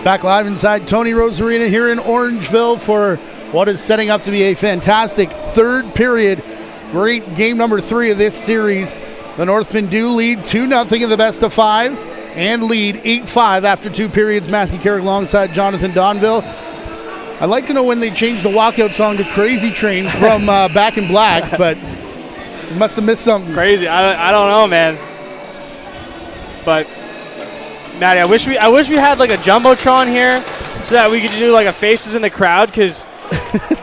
Speaker 1: Back live inside Tony Rose Arena here in Orangeville for what is setting up to be a fantastic third period. Great game number 3 of this series. The Northmen do lead 2-0 in the best of 5 and lead 8-5 after 2 periods. Matthew Carrick alongside Jonathan Donville. I'd like to know when they changed the walkout song to Crazy Train from Back in Black, but you must have missed something.
Speaker 2: Crazy. I don't know, man. But Matty, I wish we had like a jumbotron here so that we could do like a faces in the crowd, because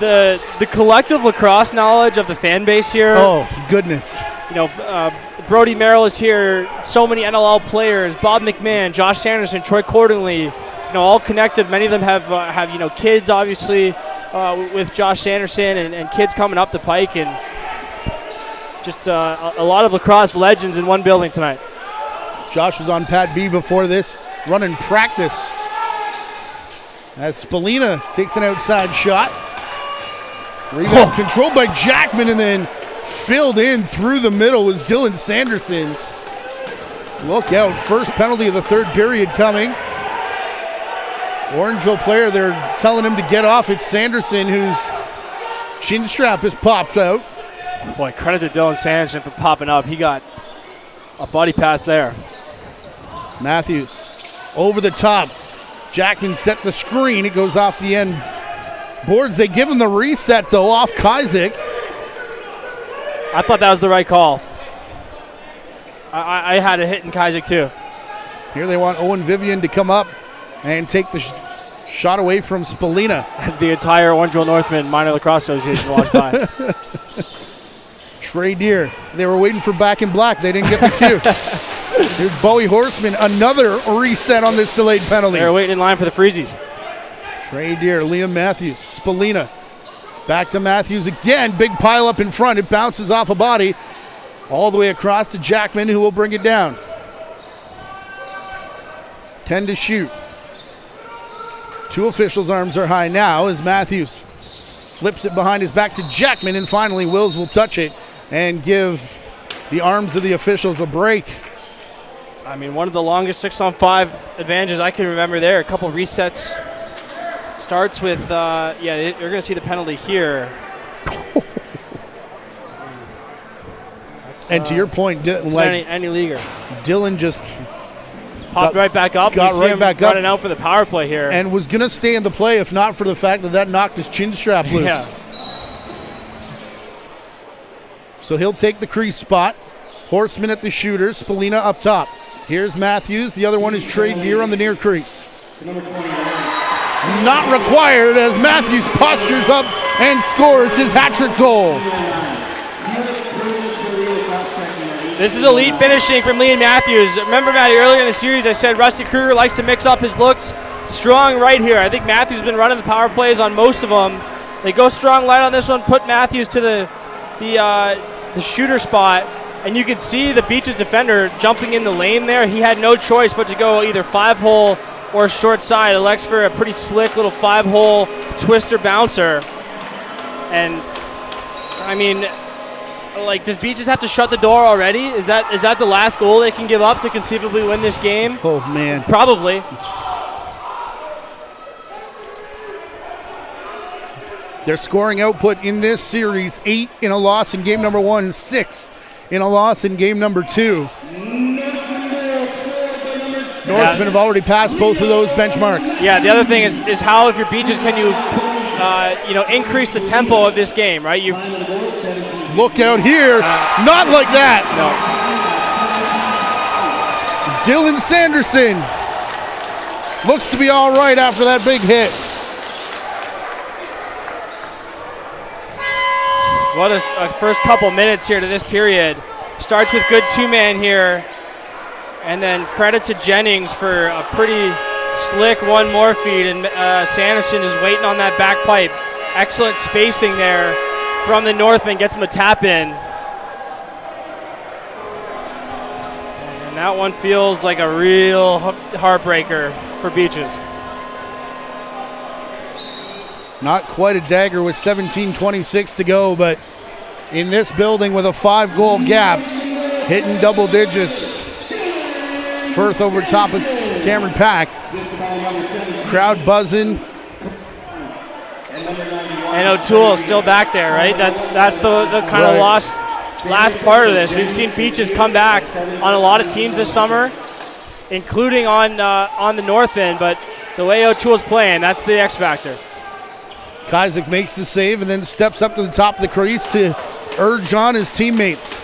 Speaker 2: the collective lacrosse knowledge of the fan base here.
Speaker 1: Oh goodness!
Speaker 2: You know, Brody Merrill is here. So many NLL players: Bob McMahon, Josh Sanderson, Troy Cordingley. You know, all connected. Many of them have you know, kids, obviously, with Josh Sanderson and kids coming up the pike, and just a lot of lacrosse legends in one building tonight.
Speaker 1: Josh was on pad B before this, running practice. As Spallina takes an outside shot. Rebound controlled by Jackman, and then filled in through the middle was Dylan Sanderson. Look out, first penalty of the third period coming. Orangeville player, they're telling him to get off. It's Sanderson whose chin strap has popped out.
Speaker 2: Boy, credit to Dylan Sanderson for popping up. He got a body pass there.
Speaker 1: Matthews over the top. Jackman set the screen. It goes off the end boards. They give him the reset, though, off Kazik.
Speaker 2: I thought that was the right call. I had a hit in Kazik, too.
Speaker 1: Here they want Owen Vivian to come up and take the shot away from Spallina.
Speaker 2: As the entire Orangeville Northmen Minor Lacrosse Association walks by.
Speaker 1: Trey Deer. They were waiting for Back in Black. They didn't get the cue. Here's Bowie Horseman, another reset on this delayed penalty.
Speaker 2: They're waiting in line for the freezies.
Speaker 1: Trey Deer, Liam Matthews, Spallina. Back to Matthews again. Big pile up in front. It bounces off a body all the way across to Jackman, who will bring it down. 10 to shoot. 2 officials' arms are high now as Matthews flips it behind his back to Jackman, and finally Wills will touch it and give the arms of the officials a break.
Speaker 2: I mean, one of the longest 6-on-5 advantages I can remember there. A couple resets. Starts with, you're going to see the penalty here.
Speaker 1: And to your point,
Speaker 2: any leaguer.
Speaker 1: Dylan just
Speaker 2: popped right back up.
Speaker 1: Got right back up.
Speaker 2: Running out for the power play here.
Speaker 1: And was going to stay in the play if not for the fact that knocked his chin strap loose.
Speaker 2: Yeah.
Speaker 1: So he'll take the crease spot. Horseman at the shooter, Spallina up top. Here's Matthews. The other one is Trey Deer on the near crease. Not required as Matthews postures up and scores his hat-trick goal.
Speaker 2: This is elite finishing from Liam Matthews. Remember, Matty, earlier in the series I said Rusty Kruger likes to mix up his looks. Strong right here. I think Matthews has been running the power plays on most of them. They go strong light on this one, put Matthews to the shooter spot. And you can see the Beaches defender jumping in the lane there. He had no choice but to go either 5-hole or short side. Elects for a pretty slick little 5-hole twister bouncer. And, I mean, like, does Beaches have to shut the door already? Is that the last goal they can give up to conceivably win this game?
Speaker 1: Oh, man.
Speaker 2: Probably.
Speaker 1: Their scoring output in this series, 8 in a loss in game number 1, 6 in a loss in game number 2. Northmen have already passed both of those benchmarks.
Speaker 2: Yeah, the other thing is how, if your Beaches, can you increase the tempo of this game, right? You
Speaker 1: look out here, not like that.
Speaker 2: No.
Speaker 1: Dylan Sanderson looks to be all right after that big hit.
Speaker 2: What a first couple minutes here to this period. Starts with good 2-man here. And then credit to Jennings for a pretty slick one more feed. And Sanderson is waiting on that back pipe. Excellent spacing there from the Northmen. Gets him a tap in. And that one feels like a real heartbreaker for Beaches.
Speaker 1: Not quite a dagger with 17:26 to go, but in this building with a 5-goal gap, hitting double digits. Firth over top of Cameron Pack. Crowd buzzing.
Speaker 2: And O'Toole still back there, right? That's the kind of last part of this. We've seen Beaches come back on a lot of teams this summer, including on the Northmen, but the way O'Toole's playing, that's the X factor.
Speaker 1: Kazik makes the save and then steps up to the top of the crease to urge on his teammates.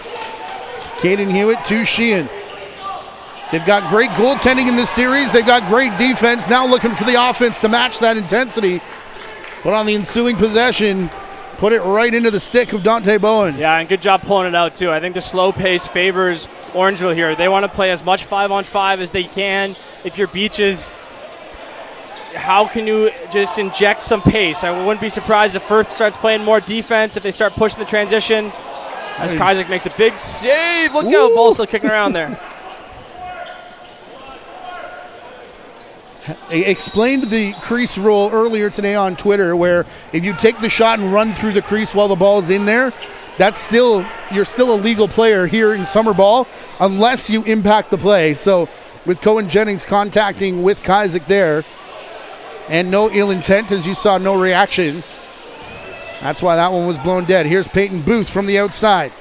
Speaker 1: Caden Hewitt to Sheehan. They've got great goaltending in this series. They've got great defense. Now looking for the offense to match that intensity. But on the ensuing possession, put it right into the stick of Dante Bowen.
Speaker 2: Yeah, and good job pulling it out, too. I think the slow pace favors Orangeville here. They want to play as much 5-on-5 as they can. If you're Beaches, how can you just inject some pace? I wouldn't be surprised if Firth starts playing more defense, if they start pushing the transition. As Kazik makes a big save. Look out, ball still kicking around there.
Speaker 1: I explained the crease rule earlier today on Twitter, where if you take the shot and run through the crease while the ball is in there, you're still a legal player here in summer ball unless you impact the play. So with Cohen Jennings contacting with Kazik there, and no ill intent, as you saw, no reaction. That's why that one was blown dead. Here's Peyton Booth from the outside.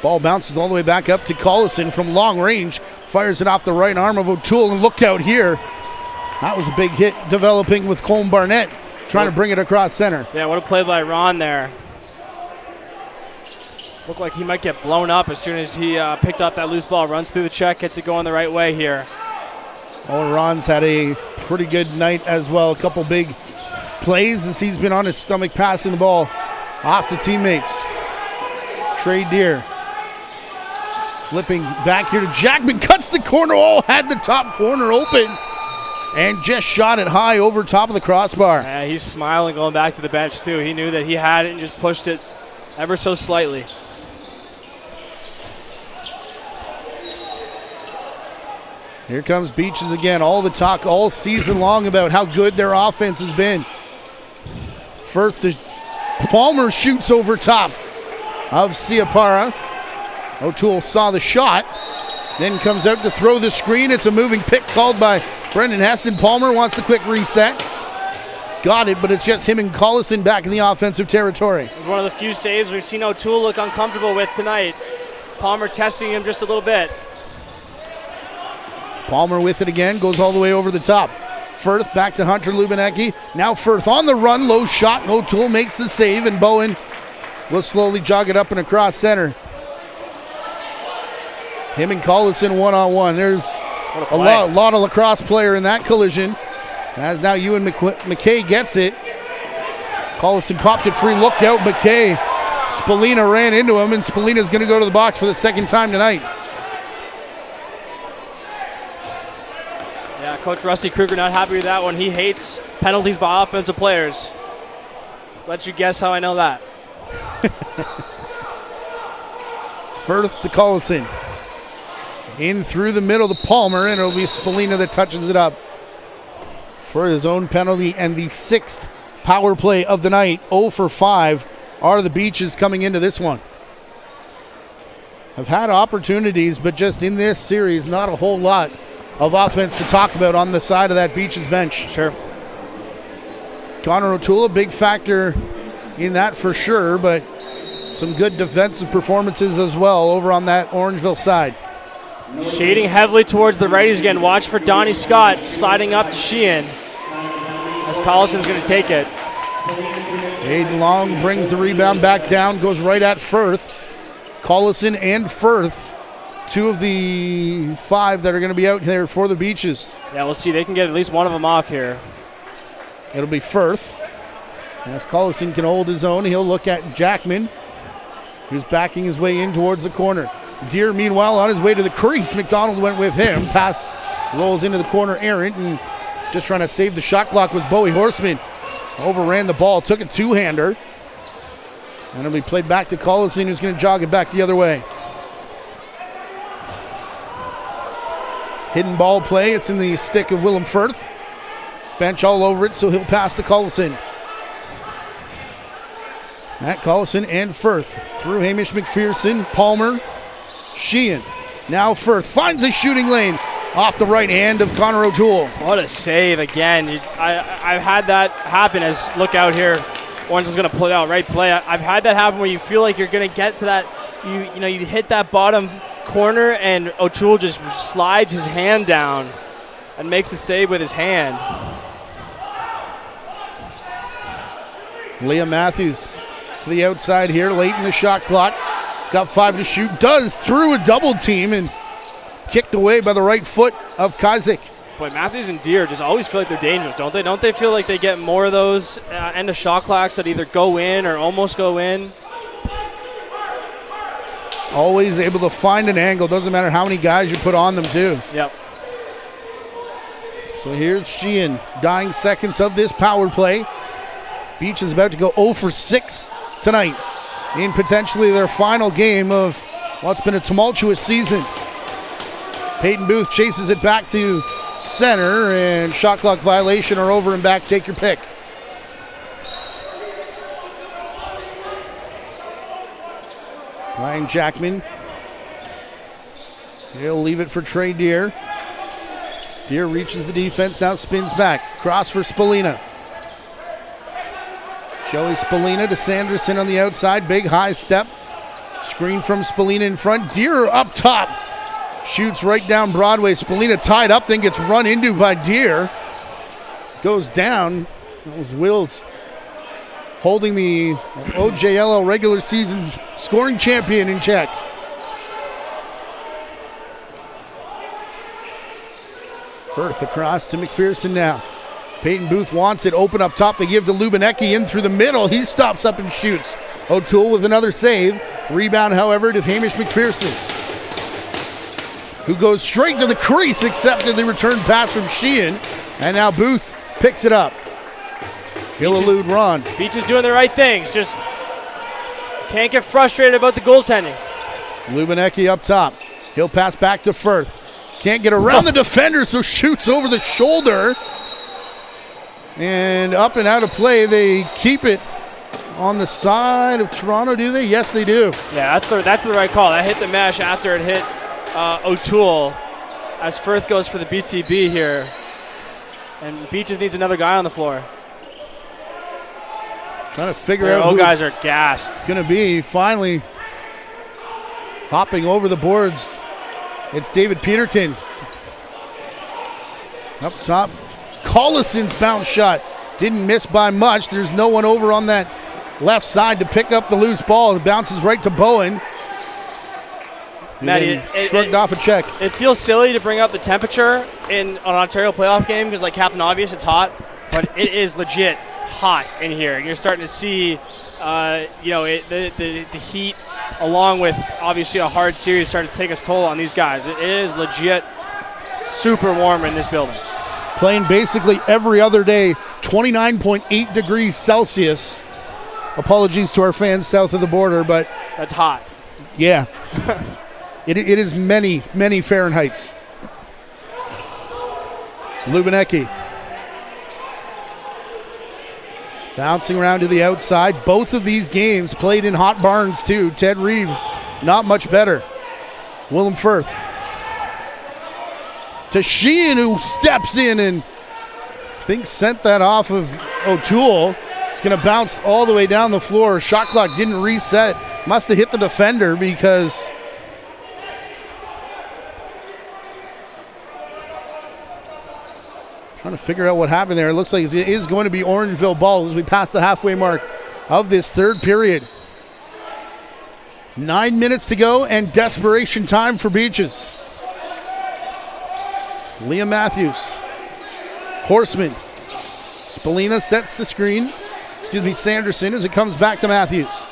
Speaker 1: Ball bounces all the way back up to Collison from long range. Fires it off the right arm of O'Toole, and look out here. That was a big hit developing with Colm Barnett trying to bring it across center.
Speaker 2: Yeah, what a play by Ron there. Looked like he might get blown up as soon as he picked up that loose ball. Runs through the check, gets it going the right way here.
Speaker 1: Oh, Ron's had a pretty good night as well. A couple big plays as he's been on his stomach passing the ball off to teammates. Trey Deer flipping back here to Jackman. Cuts the corner. Oh, had the top corner open and just shot it high over top of the crossbar.
Speaker 2: Yeah, he's smiling going back to the bench too. He knew that he had it and just pushed it ever so slightly.
Speaker 1: Here comes Beaches again. All the talk all season long about how good their offense has been. First, Palmer shoots over top of Siapara. O'Toole saw the shot, then comes out to throw the screen. It's a moving pick called by Brendan Heston. Palmer wants a quick reset. Got it, but it's just him and Collison back in the offensive territory.
Speaker 2: It was one of the few saves we've seen O'Toole look uncomfortable with tonight. Palmer testing him just a little bit.
Speaker 1: Palmer with it again, goes all the way over the top. Firth back to Hunter Lubinecki. Now Firth on the run, low shot, and O'Toole makes the save, and Bowen will slowly jog it up and across center. Him and Collison one-on-one. There's a lot of lacrosse player in that collision. As now Ewan McKay gets it. Collison popped it free, looked out, McKay. Spalina ran into him, and Spalina's going to go to the box for the second time tonight.
Speaker 2: Yeah, Coach Rusty Kruger not happy with that one. He hates penalties by offensive players. Let you guess how I know that.
Speaker 1: Firth to Collison. In through the middle to Palmer, and it'll be Spalina that touches it up for his own penalty, and the sixth power play of the night. 0 for 5 are the Beaches coming into this one. Have had opportunities, but just in this series, not a whole lot of offense to talk about on the side of that Beaches bench.
Speaker 2: Sure.
Speaker 1: Connor O'Toole, a big factor in that for sure, but some good defensive performances as well over on that Orangeville side.
Speaker 2: Shading heavily towards the righties again. Watch for Donnie Scott sliding up to Sheehan as Collison's going to take it.
Speaker 1: Aiden Long brings the rebound back down, goes right at Firth. Collison and Firth, two of the 5 that are going to be out there for the Beaches.
Speaker 2: Yeah, we'll see. They can get at least one of them off here.
Speaker 1: It'll be Firth. As Collison can hold his own, he'll look at Jackman, who's backing his way in towards the corner. Deere, meanwhile, on his way to the crease. McDonald went with him. Pass rolls into the corner errant, and just trying to save the shot clock was Bowie Horseman. Overran the ball, took a two-hander. And it'll be played back to Collison, who's going to jog it back the other way. Hidden ball play. It's in the stick of Willem Firth. Bench all over it, so he'll pass to Collison. Matt Collison and Firth through Hamish McPherson, Palmer, Sheehan. Now Firth finds a shooting lane off the right hand of Connor O'Toole.
Speaker 2: What a save again. I've had that happen as, look out here, Orange is going to pull out right play. I've had that happen where you feel like you're going to get to that, you hit that bottom corner and O'Toole just slides his hand down and makes the save with his hand.
Speaker 1: Liam Matthews to the outside here, late in the shot clock. Got 5 to shoot, does through a double team and kicked away by the right foot of Kazik.
Speaker 2: Boy, Matthews and Deere just always feel like they're dangerous, don't they? Don't they feel like they get more of those end of shot clocks that either go in or almost go in?
Speaker 1: Always able to find an angle. Doesn't matter how many guys you put on them, too.
Speaker 2: Yep.
Speaker 1: So here's Sheehan, dying seconds of this power play. Beach is about to go 0 for 6 tonight in potentially their final game of what's been a tumultuous season. Peyton Booth chases it back to center, and shot clock violation or over and back. Take your pick. Ryan Jackman. He'll leave it for Trey Deere. Deere reaches the defense, now spins back. Cross for Spallina. Joey Spallina to Sanderson on the outside. Big high step. Screen from Spallina in front. Deere up top. Shoots right down Broadway. Spallina tied up, then gets run into by Deere. Goes down. That was Wills holding the OJLL regular season scoring champion in check. Firth across to McPherson now. Peyton Booth wants it, open up top. They give to Lubinecki in through the middle. He stops up and shoots. O'Toole with another save. Rebound, however, to Hamish McPherson, who goes straight to the crease, accepted the return pass from Sheehan. And now Booth picks it up. He'll elude Ron.
Speaker 2: Beach is doing the right things. Just can't get frustrated about the goaltending.
Speaker 1: Lubinecki up top. He'll pass back to Firth. Can't get around the defender, so shoots over the shoulder. And up and out of play. They keep it on the side of Toronto, do they? Yes, they do.
Speaker 2: Yeah, that's the right call. That hit the mesh after it hit O'Toole as Firth goes for the BTB here. And Beaches needs another guy on the floor.
Speaker 1: Trying to figure out who
Speaker 2: guys are gassed.
Speaker 1: Going to be finally hopping over the boards. It's David Peterkin. Up top. Collison's bounce shot didn't miss by much. There's no one over on that left side to pick up the loose ball. It bounces right to Bowen.
Speaker 2: Matty,
Speaker 1: shrugged off a check.
Speaker 2: It feels silly to bring up the temperature in an Ontario playoff game because, like Captain Obvious, it's hot, but it is legit hot in here. And you're starting to see, the heat, along with obviously a hard series, start to take its toll on these guys. It is legit super warm in this building.
Speaker 1: Playing basically every other day, 29.8 degrees Celsius. Apologies to our fans south of the border, but
Speaker 2: that's hot.
Speaker 1: Yeah. It is many, many Fahrenheits. Lubinecki. Bouncing around to the outside. Both of these games played in hot barns too. Ted Reeve, not much better. Willem Firth. To Sheehan, who steps in and I think sent that off of O'Toole. It's going to bounce all the way down the floor. Shot clock didn't reset. Must have hit the defender because trying to figure out what happened there. It looks like it is going to be Orangeville ball as we pass the halfway mark of this third period. 9 minutes to go and desperation time for Beaches. Liam Matthews. Horseman. Spallina sets the screen. Sanderson as it comes back to Matthews.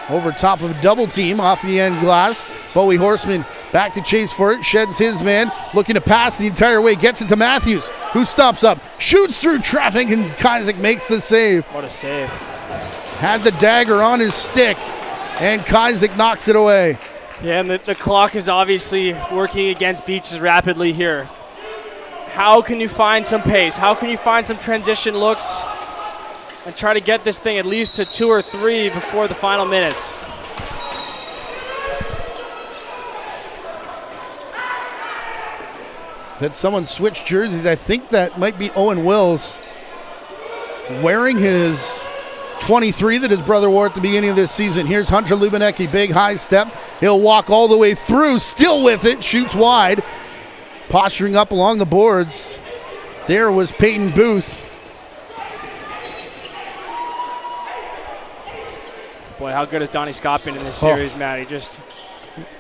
Speaker 1: Over top of a double team off the end glass. Bowie Horseman back to chase for it. Sheds his man. Looking to pass the entire way. Gets it to Matthews, who stops up. Shoots through traffic, and Kazik makes the save.
Speaker 2: What a save.
Speaker 1: Had the dagger on his stick, and Kazik knocks it away.
Speaker 2: Yeah, and the clock is obviously working against Beaches rapidly here. How can you find some pace? How can you find some transition looks and try to get this thing at least to 2 or 3 before the final minutes?
Speaker 1: that someone switched jerseys. I think that might be Owen Wills wearing his 23 that his brother wore at the beginning of this season. Here's Hunter Lubinecki, big high step. He'll walk all the way through, still with it, shoots wide. Posturing up along the boards. There was Peyton Booth.
Speaker 2: Boy, how good has Donnie Scott been in this series, Matty? Just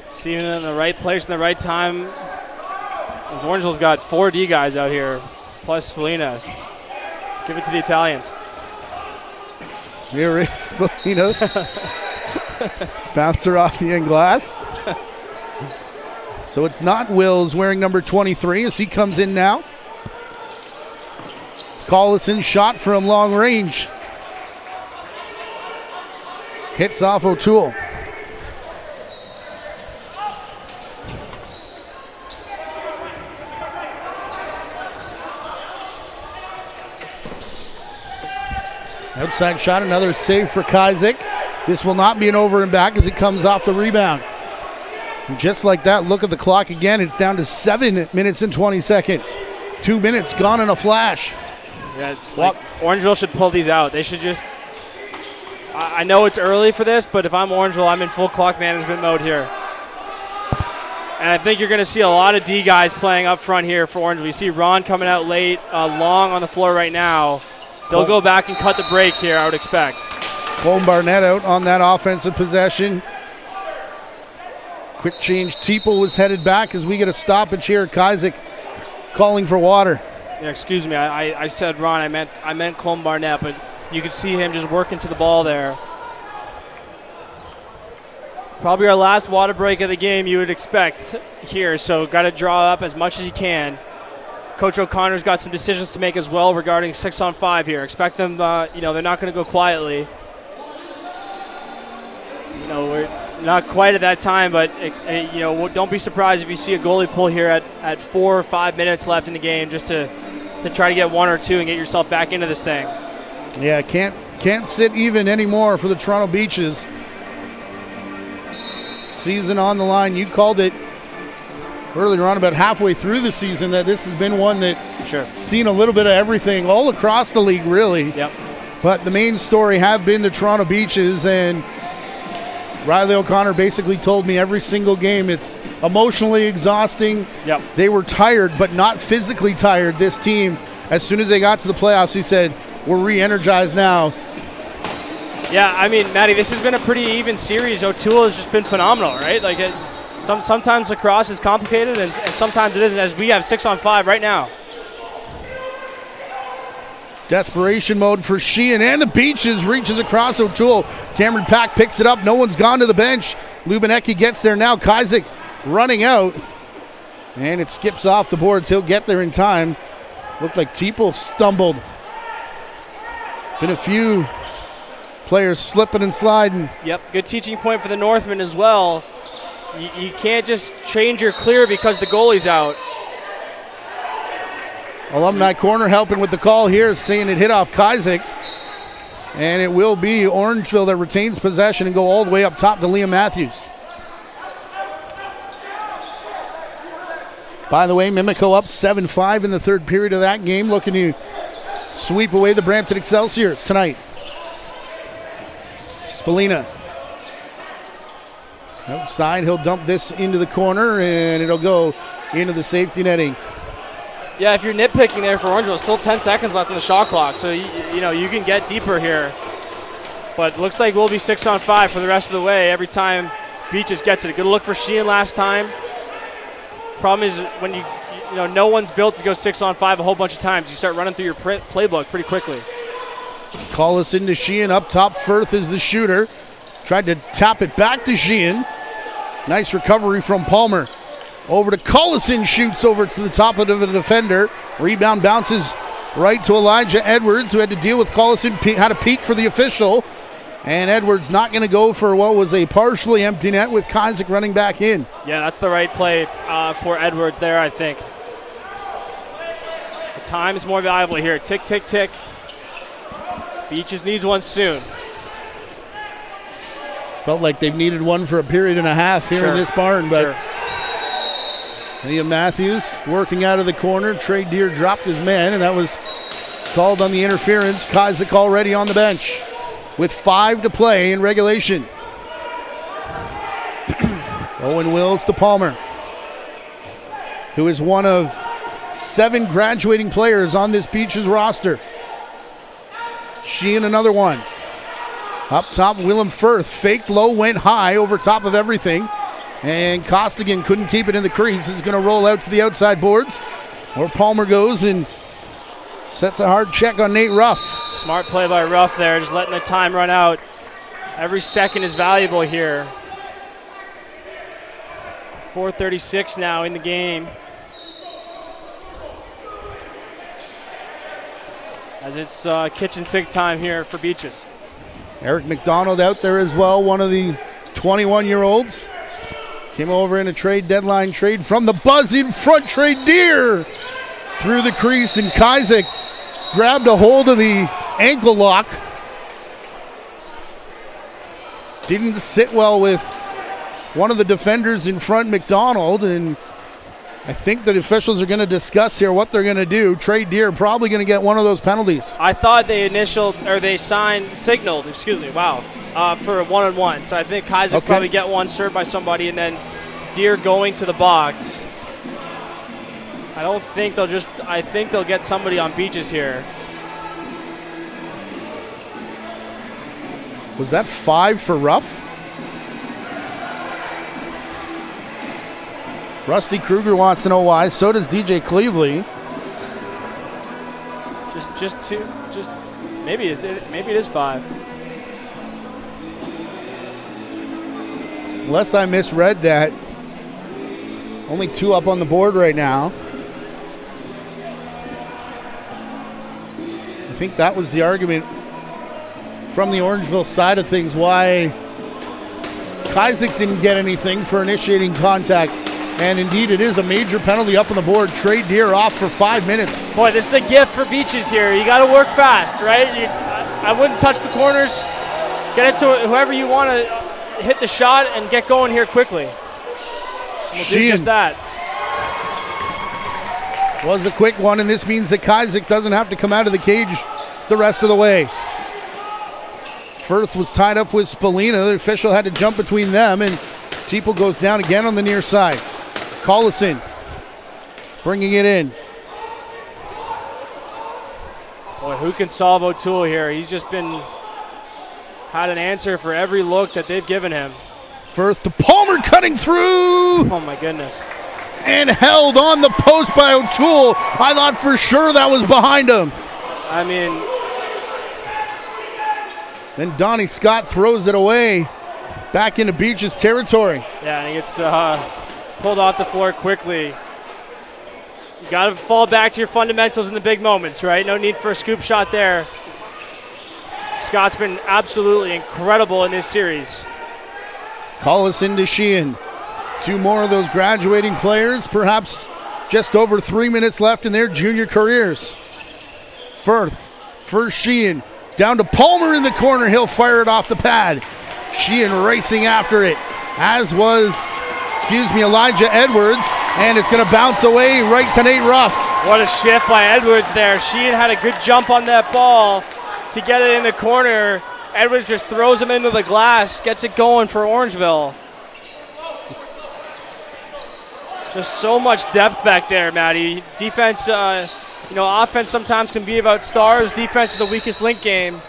Speaker 2: seeing him in the right place in the right time. Orangeville's got 4 D guys out here, plus Spalina. Give it to the Italians.
Speaker 1: Here is Spalina. Bouncer off the end glass. So it's not Wills wearing number 23 as he comes in now. Collison shot from long range. Hits off O'Toole. Outside shot, another save for Kazik. This will not be an over and back as it comes off the rebound. And just like that, look at the clock again. It's down to 7 minutes and 20 seconds. 2 minutes gone in a flash.
Speaker 2: Yeah, Orangeville should pull these out. They should just. I know it's early for this, but if I'm Orangeville, I'm in full clock management mode here. And I think you're going to see a lot of D guys playing up front here for Orangeville. You see Ron coming out late, Long on the floor right now. They'll go back and cut the break here, I would expect.
Speaker 1: Cole Barnett out on that offensive possession. Quick change. Teeple was headed back as we get a stoppage here. Kazik calling for water.
Speaker 2: Yeah, excuse me. I said Ron. I meant Cole Barnett, but you could see him just working to the ball there. Probably our last water break of the game, you would expect here. So got to draw up as much as you can. Coach O'Connor's got some decisions to make as well regarding 6-on-5 here. Expect them, they're not going to go quietly. We're not quite at that time, but, don't be surprised if you see a goalie pull here at 4 or 5 minutes left in the game just to try to get 1 or 2 and get yourself back into this thing.
Speaker 1: Yeah, can't sit even anymore for the Toronto Beaches. Season on the line. You called it earlier on, about halfway through the season, that this has been one that seen a little bit of everything all across the league, really.
Speaker 2: Yep.
Speaker 1: But the main story have been the Toronto Beaches, and Riley O'Connor basically told me every single game it's emotionally exhausting.
Speaker 2: Yep.
Speaker 1: They were tired, but not physically tired, this team. As soon as they got to the playoffs, he said, we're re-energized now.
Speaker 2: Yeah, I mean, Matty, this has been a pretty even series. O'Toole has just been phenomenal, right? Like, sometimes lacrosse is complicated, and sometimes it isn't, as we have 6-on-5 right now.
Speaker 1: Desperation mode for Sheehan, and the Beaches reaches across O'Toole. Cameron Pack picks it up. No one's gone to the bench. Lubinecki gets there now. Kazik running out, and it skips off the boards. He'll get there in time. Looked like Teeple stumbled. Been a few players slipping and sliding.
Speaker 2: Yep, good teaching point for the Northmen as well. You can't just change your clear because the goalie's out.
Speaker 1: Alumni Corner helping with the call here, saying it hit off Kazik. And it will be Orangeville that retains possession and go all the way up top to Liam Matthews. By the way, Mimico up 7-5 in the third period of that game, looking to sweep away the Brampton Excelsiors tonight. Spalina. Outside, he'll dump this into the corner, and it'll go into the safety netting.
Speaker 2: Yeah, if you're nitpicking there for Orangeville, still 10 seconds left on the shot clock, so you can get deeper here. But looks like we'll be 6-on-5 for the rest of the way every time Beaches gets it. A good look for Sheehan last time. Problem is when no one's built to go 6-on-5 a whole bunch of times. You start running through your playbook pretty quickly.
Speaker 1: Call us into Sheehan. Up top, Firth is the shooter. Tried to tap it back to Sheehan. Nice recovery from Palmer. Over to Collison, shoots over to the top of the defender. Rebound bounces right to Elijah Edwards, who had to deal with Collison, had a peek for the official. And Edwards not going to go for what was a partially empty net with Kazik running back in.
Speaker 2: Yeah, that's the right play for Edwards there, I think. The time is more valuable here. Tick, tick, tick. Beaches needs one soon. Felt
Speaker 1: like they've needed one for a period and a half here in this barn, but Liam Matthews working out of the corner. Trey Deer dropped his man, and that was called on the interference. Kazik already on the bench with 5 to play in regulation. Owen Wills to Palmer, who is one of 7 graduating players on this Beaches roster. Sheehan, another one. Up top, Willem Firth faked low, went high over top of everything. And Costigan couldn't keep it in the crease. It's going to roll out to the outside boards, where Palmer goes and sets a hard check on Nate Ruff.
Speaker 2: Smart play by Ruff there, just letting the time run out. Every second is valuable here. 4:36 now in the game. As it's kitchen sink time here for Beaches.
Speaker 1: Eric McDonald out there as well, one of the 21-year-olds. Came over in a trade deadline trade from the buzz in front. Trade Deer through the crease, and Kazik grabbed a hold of the ankle lock. Didn't sit well with one of the defenders in front, McDonald, and I think the officials are going to discuss here what they're going to do. Trey Deer probably going to get one of those penalties.
Speaker 2: I thought they signaled, for a one-on-one. So I think Kaiser probably get one served by somebody, and then Deer going to the box. I think they'll get somebody on Beaches here.
Speaker 1: Was that 5 for Ruff? Rusty Kruger wants to know why. So does DJ Cleveley.
Speaker 2: Maybe it is 5.
Speaker 1: Unless I misread that. Only 2 up on the board right now. I think that was the argument from the Orangeville side of things, why Kazik didn't get anything for initiating contact. And indeed, it is a major penalty up on the board. Trey Deer off for 5 minutes.
Speaker 2: Boy, this is a gift for Beaches here. You got to work fast, right? I wouldn't touch the corners. Get it to whoever you want to hit the shot and get going here quickly. We'll do just that.
Speaker 1: Was a quick one, and this means that Kazik doesn't have to come out of the cage the rest of the way. Firth was tied up with Spalina. The official had to jump between them, and Teeple goes down again on the near side. Collison bringing it in.
Speaker 2: Boy, who can solve O'Toole here? He's just had an answer for every look that they've given him.
Speaker 1: Firth to Palmer, cutting through.
Speaker 2: Oh my goodness.
Speaker 1: And held on the post by O'Toole. I thought for sure that was behind him.
Speaker 2: I mean.
Speaker 1: Then Donnie Scott throws it away back into Beaches territory.
Speaker 2: Yeah, and he gets pulled off the floor quickly. You got to fall back to your fundamentals in the big moments, right? No need for a scoop shot there. Scott's been absolutely incredible in this series.
Speaker 1: Collison to Sheehan. 2 more of those graduating players, perhaps just over 3 minutes left in their junior careers. Firth for Sheehan. Down to Palmer in the corner. He'll fire it off the pad. Sheehan racing after it, as was, Elijah Edwards, and it's going to bounce away right to Nate Ruff.
Speaker 2: What a shift by Edwards there. Sheehan had a good jump on that ball to get it in the corner. Edwards just throws him into the glass, gets it going for Orangeville. Just so much depth back there, Matty. Defense, offense sometimes can be about stars. Defense is the weakest link game.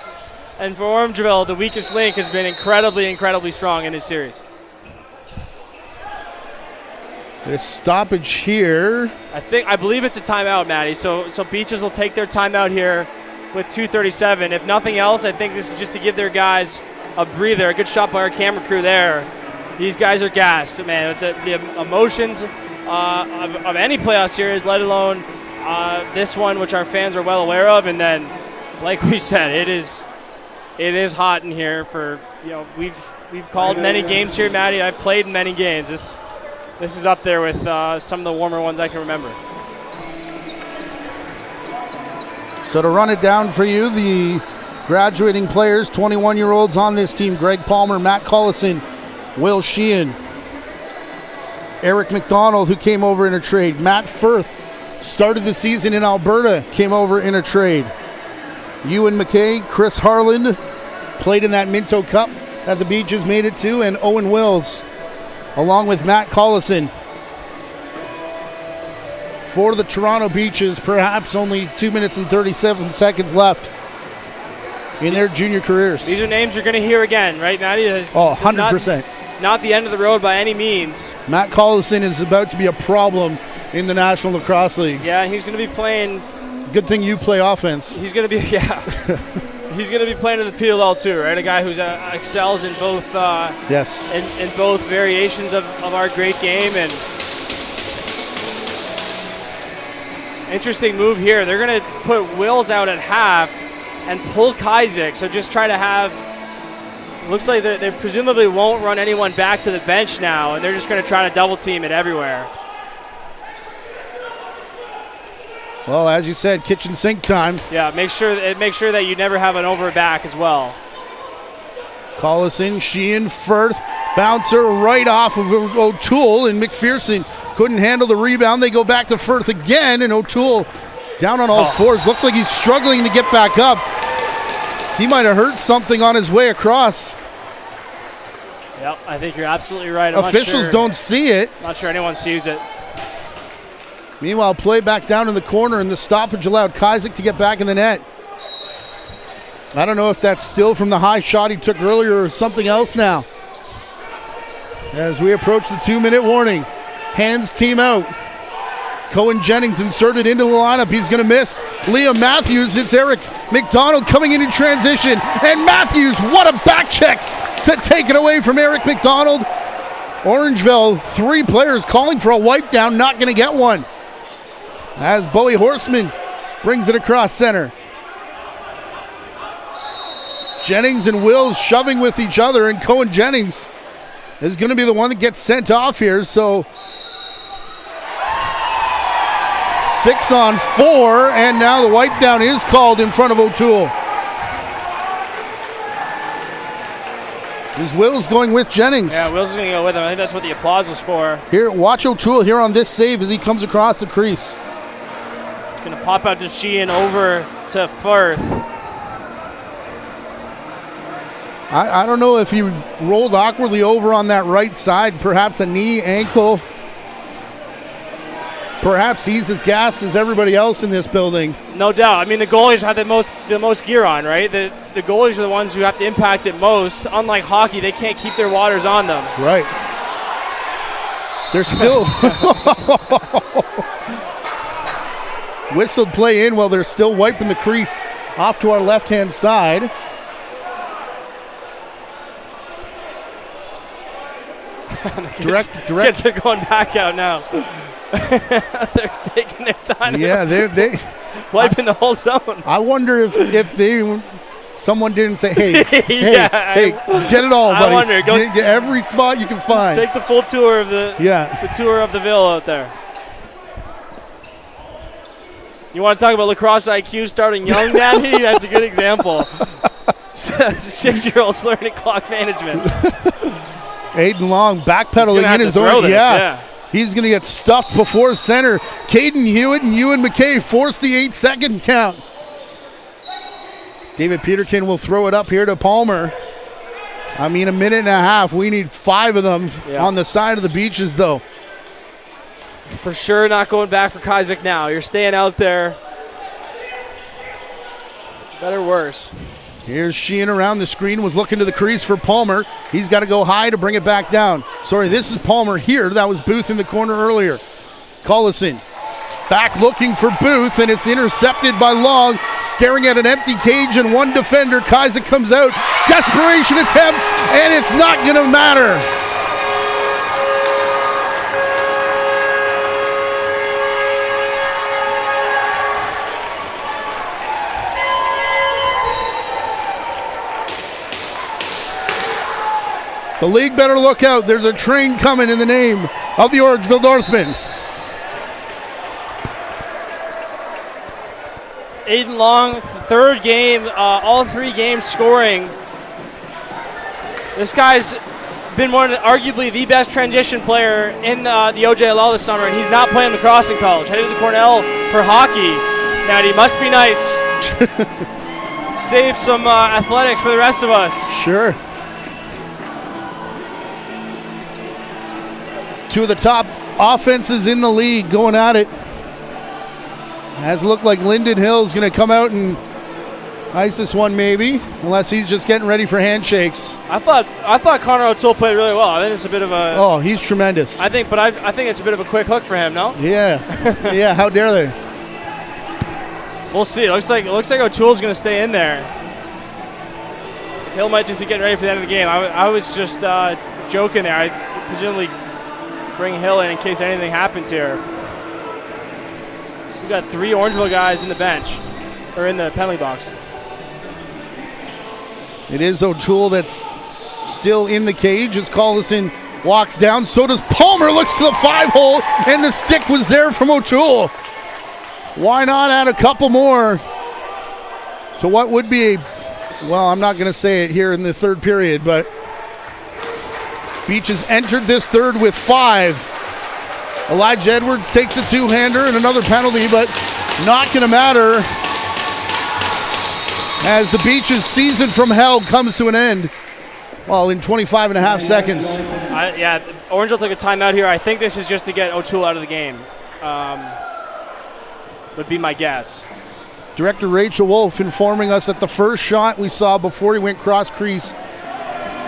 Speaker 2: And for Orangeville, the weakest link has been incredibly, incredibly strong in this series.
Speaker 1: There's stoppage here.
Speaker 2: I believe it's a timeout, Matty. So Beaches will take their timeout here with 2:37. If nothing else, I think this is just to give their guys a breather. A good shot by our camera crew there. These guys are gassed, man. The emotions of any playoff series, let alone this one, which our fans are well aware of. And then, like we said, it is hot in here. We've called many games here, Matty. I've played in many games. This is up there with some of the warmer ones I can remember.
Speaker 1: So to run it down for you, the graduating players, 21-year-olds on this team: Greg Palmer, Matt Collison, Will Sheehan, Eric McDonald, who came over in a trade. Matt Firth started the season in Alberta, came over in a trade. Ewan McKay, Chris Harland played in that Minto Cup that the Beaches made it to, and Owen Wills, along with Matt Collison. For the Toronto Beaches, perhaps only 2 minutes and 37 seconds left in their junior careers.
Speaker 2: These are names you're going to hear again, right, Matty?
Speaker 1: 100%.
Speaker 2: Not the end of the road by any means.
Speaker 1: Matt Collison is about to be a problem in the National Lacrosse League.
Speaker 2: Yeah, he's going to be playing.
Speaker 1: Good thing you play offense.
Speaker 2: He's going to be, yeah. He's going to be playing in the PLL too, right? A guy who excels in both.
Speaker 1: Yes.
Speaker 2: In both variations of our great game. And interesting move here. They're going to put Wills out at half and pull Kazik. So just try to have. Looks like they presumably won't run anyone back to the bench now, and they're just going to try to double team it everywhere.
Speaker 1: Well, as you said, kitchen sink time.
Speaker 2: Yeah, make sure that you never have an over back as well.
Speaker 1: Collison, Sheehan, Firth, bouncer right off of O'Toole, and McPherson couldn't handle the rebound. They go back to Firth again, and O'Toole down on all fours. Looks like he's struggling to get back up. He might have hurt something on his way across.
Speaker 2: Yep, I think you're absolutely right.
Speaker 1: Officials don't see it.
Speaker 2: Not sure anyone sees it.
Speaker 1: Meanwhile, play back down in the corner, and the stoppage allowed Kazik to get back in the net. I don't know if that's still from the high shot he took earlier or something else now. As we approach the 2-minute warning. Hands team out. Cohen Jennings inserted into the lineup. He's going to miss. Liam Matthews. It's Eric McDonald coming in transition. And Matthews, what a back check to take it away from Eric McDonald. Orangeville, 3 players calling for a wipe down, not going to get one. As Bowie Horseman brings it across center. Jennings and Wills shoving with each other, and Cohen Jennings is going to be the one that gets sent off here. So 6 on 4, and now the wipe down is called in front of O'Toole. Is Wills going with Jennings?
Speaker 2: Yeah, Wills is going to go with him. I think that's what the applause was for.
Speaker 1: Here, watch O'Toole here on this save as he comes across the crease.
Speaker 2: He's going to pop out to Sheehan over to Firth.
Speaker 1: I don't know if he rolled awkwardly over on that right side, perhaps a knee, ankle. Perhaps he's as gassed as everybody else in this building.
Speaker 2: No doubt. I mean, the goalies have the most gear on, right? The goalies are the ones who have to impact it most. Unlike hockey, they can't keep their waters on them.
Speaker 1: Right. They're still whistled play in while they're still wiping the crease off to our left-hand side. Direct.
Speaker 2: Kids are going back out now. They're taking their time.
Speaker 1: Yeah, they
Speaker 2: wiping the whole zone.
Speaker 1: I wonder if someone didn't say, hey,
Speaker 2: yeah,
Speaker 1: hey, get it all, buddy.
Speaker 2: I wonder.
Speaker 1: Get every spot you can find.
Speaker 2: Take the full tour of the tour of the Ville out there. You want to talk about lacrosse IQ starting young, Danny? That's a good example. 6-year-olds learning clock management.
Speaker 1: Aiden Long backpedaling in his own. Yeah. He's going to get stuffed before center. Caden Hewitt and Ewan McKay force the 8-second count. David Peterkin will throw it up here to Palmer. I mean, a minute and a half. We need 5 of them on the side of the Beaches, though.
Speaker 2: For sure not going back for Kazik now. You're staying out there. Better worse.
Speaker 1: Here's Sheehan around the screen, was looking to the crease for Palmer. He's got to go high to bring it back down. Sorry, this is Palmer here. That was Booth in the corner earlier. Collison back looking for Booth, and it's intercepted by Long. Staring at an empty cage and one defender. Kazik comes out. Desperation attempt, and it's not going to matter. The league better look out. There's a train coming in the name of the Orangeville Northmen.
Speaker 2: Aiden Long, third game, all 3 games scoring. This guy's been arguably the best transition player in the OJLL this summer, and he's not playing lacrosse in college. Heading to Cornell for hockey. Maddie, must be nice. Save some athletics for the rest of us.
Speaker 1: Sure. Two of the top offenses in the league going at it. Has looked like Linden Hill's going to come out and ice this one, maybe, unless he's just getting ready for handshakes.
Speaker 2: I thought Connor O'Toole played really well. I think it's a bit of a.
Speaker 1: Oh, he's tremendous.
Speaker 2: I think it's a bit of a quick hook for him. No.
Speaker 1: Yeah, yeah. How dare they?
Speaker 2: We'll see. It looks like O'Toole's going to stay in there. Hill might just be getting ready for the end of the game. I was just joking there. I presumably bring Hill in case anything happens here. We've got 3 Orangeville guys in the bench, or in the penalty box.
Speaker 1: It is O'Toole that's still in the cage as Collison walks down. So does Palmer. Looks to the 5-hole, and the stick was there from O'Toole. Why not add a couple more to what would be a, well, I'm not going to say it here in the third period, but Beach has entered this third with 5. Elijah Edwards takes a 2-hander and another penalty, but not going to matter as the Beach's season from hell comes to an end. Well, in 25 and a half seconds.
Speaker 2: Yeah, Orangeville took a timeout here. I think this is just to get O'Toole out of the game. Would be my guess.
Speaker 1: Director Rachel Wolf informing us that the first shot we saw before he went cross crease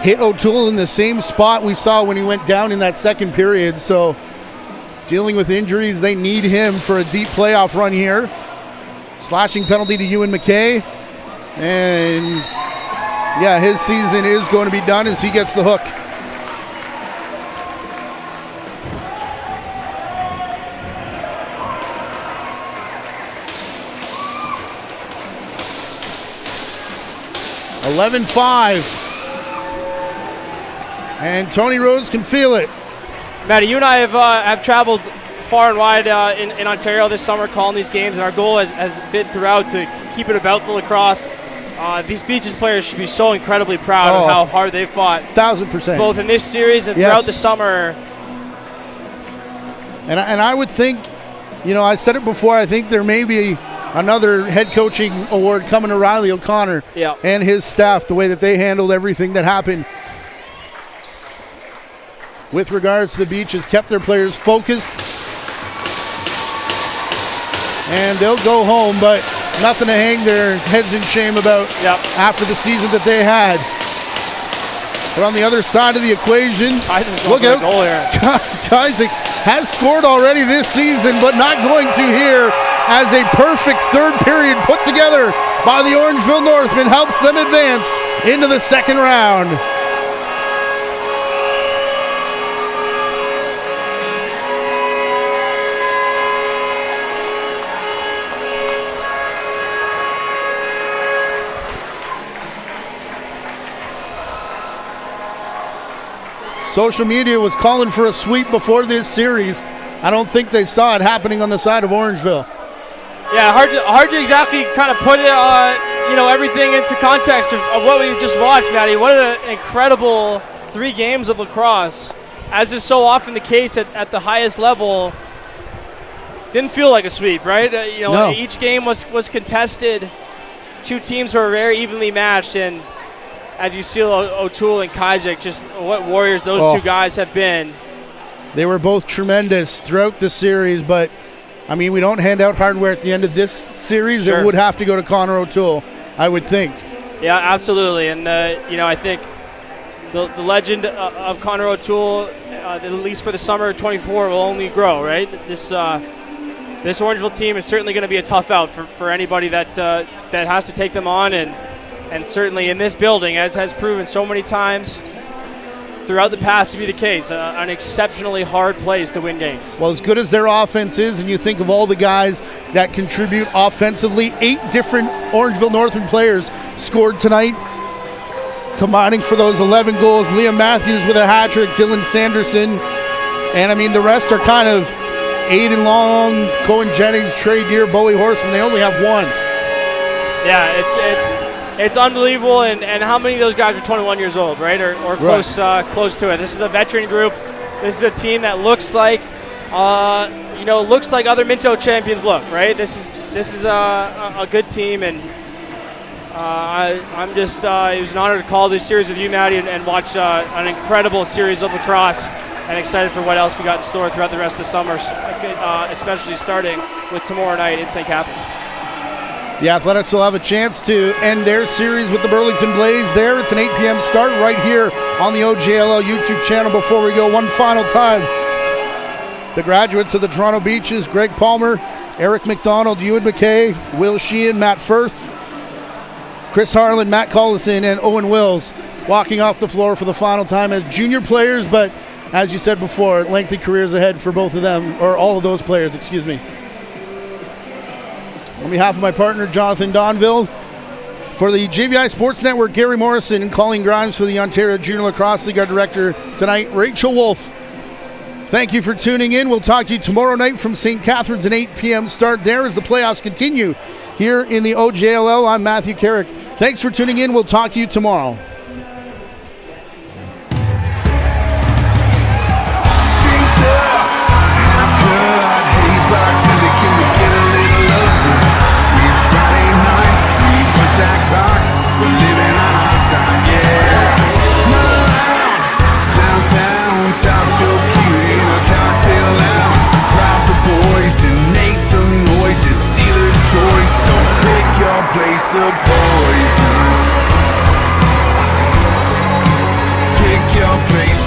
Speaker 1: hit O'Toole in the same spot we saw when he went down in that second period. So dealing with injuries, they need him for a deep playoff run here. Slashing penalty to Ewan McKay. And yeah, his season is going to be done as he gets the hook. (11-5). And Tony Rose can feel it.
Speaker 2: Matty, you and I have traveled far and wide in Ontario this summer calling these games, and our goal has been throughout to keep it about the lacrosse. These Beaches players should be so incredibly proud of how hard they fought.
Speaker 1: 1,000%.
Speaker 2: Both in this series and throughout the summer.
Speaker 1: And I would think, you know, I said it before, I think there may be another head coaching award coming to Riley O'Connor and his staff, the way that they handled everything that happened with regards to the Beaches, kept their players focused. And they'll go home, but nothing to hang their heads in shame about after the season that they had. But on the other side of the equation, look out. Isaac has scored already this season, but not going to here, as a perfect third period put together by the Orangeville Northmen helps them advance into the second round. Social media was calling for a sweep before this series. I don't think they saw it happening on the side of Orangeville.
Speaker 2: Yeah, hard to exactly kind of put it, everything into context of what we just watched, Matty. What an incredible 3 games of lacrosse. As is so often the case at the highest level, didn't feel like a sweep, right? No. Each game was contested. 2 teams were very evenly matched, and as you see O'Toole and Kajik, just what warriors those 2 guys have been.
Speaker 1: They were both tremendous throughout the series, but I mean, we don't hand out hardware at the end of this series. Sure. It would have to go to Connor O'Toole, I would think.
Speaker 2: Yeah, absolutely. And, I think the legend of Connor O'Toole, at least for the summer of 24, will only grow, right? This Orangeville team is certainly going to be a tough out for anybody that has to take them on. And certainly in this building, as has proven so many times throughout the past to be the case, an exceptionally hard place to win games.
Speaker 1: Well, as good as their offense is, and you think of all the guys that contribute offensively, 8 different Orangeville Northern players scored tonight, combining for those 11 goals. Liam Matthews with a hat trick, Dylan Sanderson, and I mean the rest are kind of Aiden Long, Cohen Jennings, Trey Deer, Bowie Horseman. They only have 1.
Speaker 2: Yeah, it's it's unbelievable. And how many of those guys are 21 years old, right? Or close to it. This is a veteran group. This is a team that looks like other Minto champions look, right? This is a good team, and I'm just it was an honor to call this series with you, Maddie, and watch an incredible series of lacrosse, and excited for what else we got in store throughout the rest of the summer, especially starting with tomorrow night in St. Catharines.
Speaker 1: The Athletics will have a chance to end their series with the Burlington Blaze there. It's an 8 p.m. start right here on the OJLL YouTube channel. Before we go, one final time, the graduates of the Toronto Beaches, Greg Palmer, Eric McDonald, Ewan McKay, Will Sheehan, Matt Firth, Chris Harlan, Matt Collison, and Owen Wills walking off the floor for the final time as junior players, but as you said before, lengthy careers ahead for both of them, or all of those players, excuse me. On behalf of my partner, Jonathan Donville, for the JVI Sports Network, Gary Morrison, and Colleen Grimes for the Ontario Junior Lacrosse League, our director tonight, Rachel Wolf. Thank you for tuning in. We'll talk to you tomorrow night from St. Catharines, an 8 p.m. start there as the playoffs continue here in the OJLL. I'm Matthew Carrick. Thanks for tuning in. We'll talk to you tomorrow.
Speaker 4: Place of poison. Pick your place.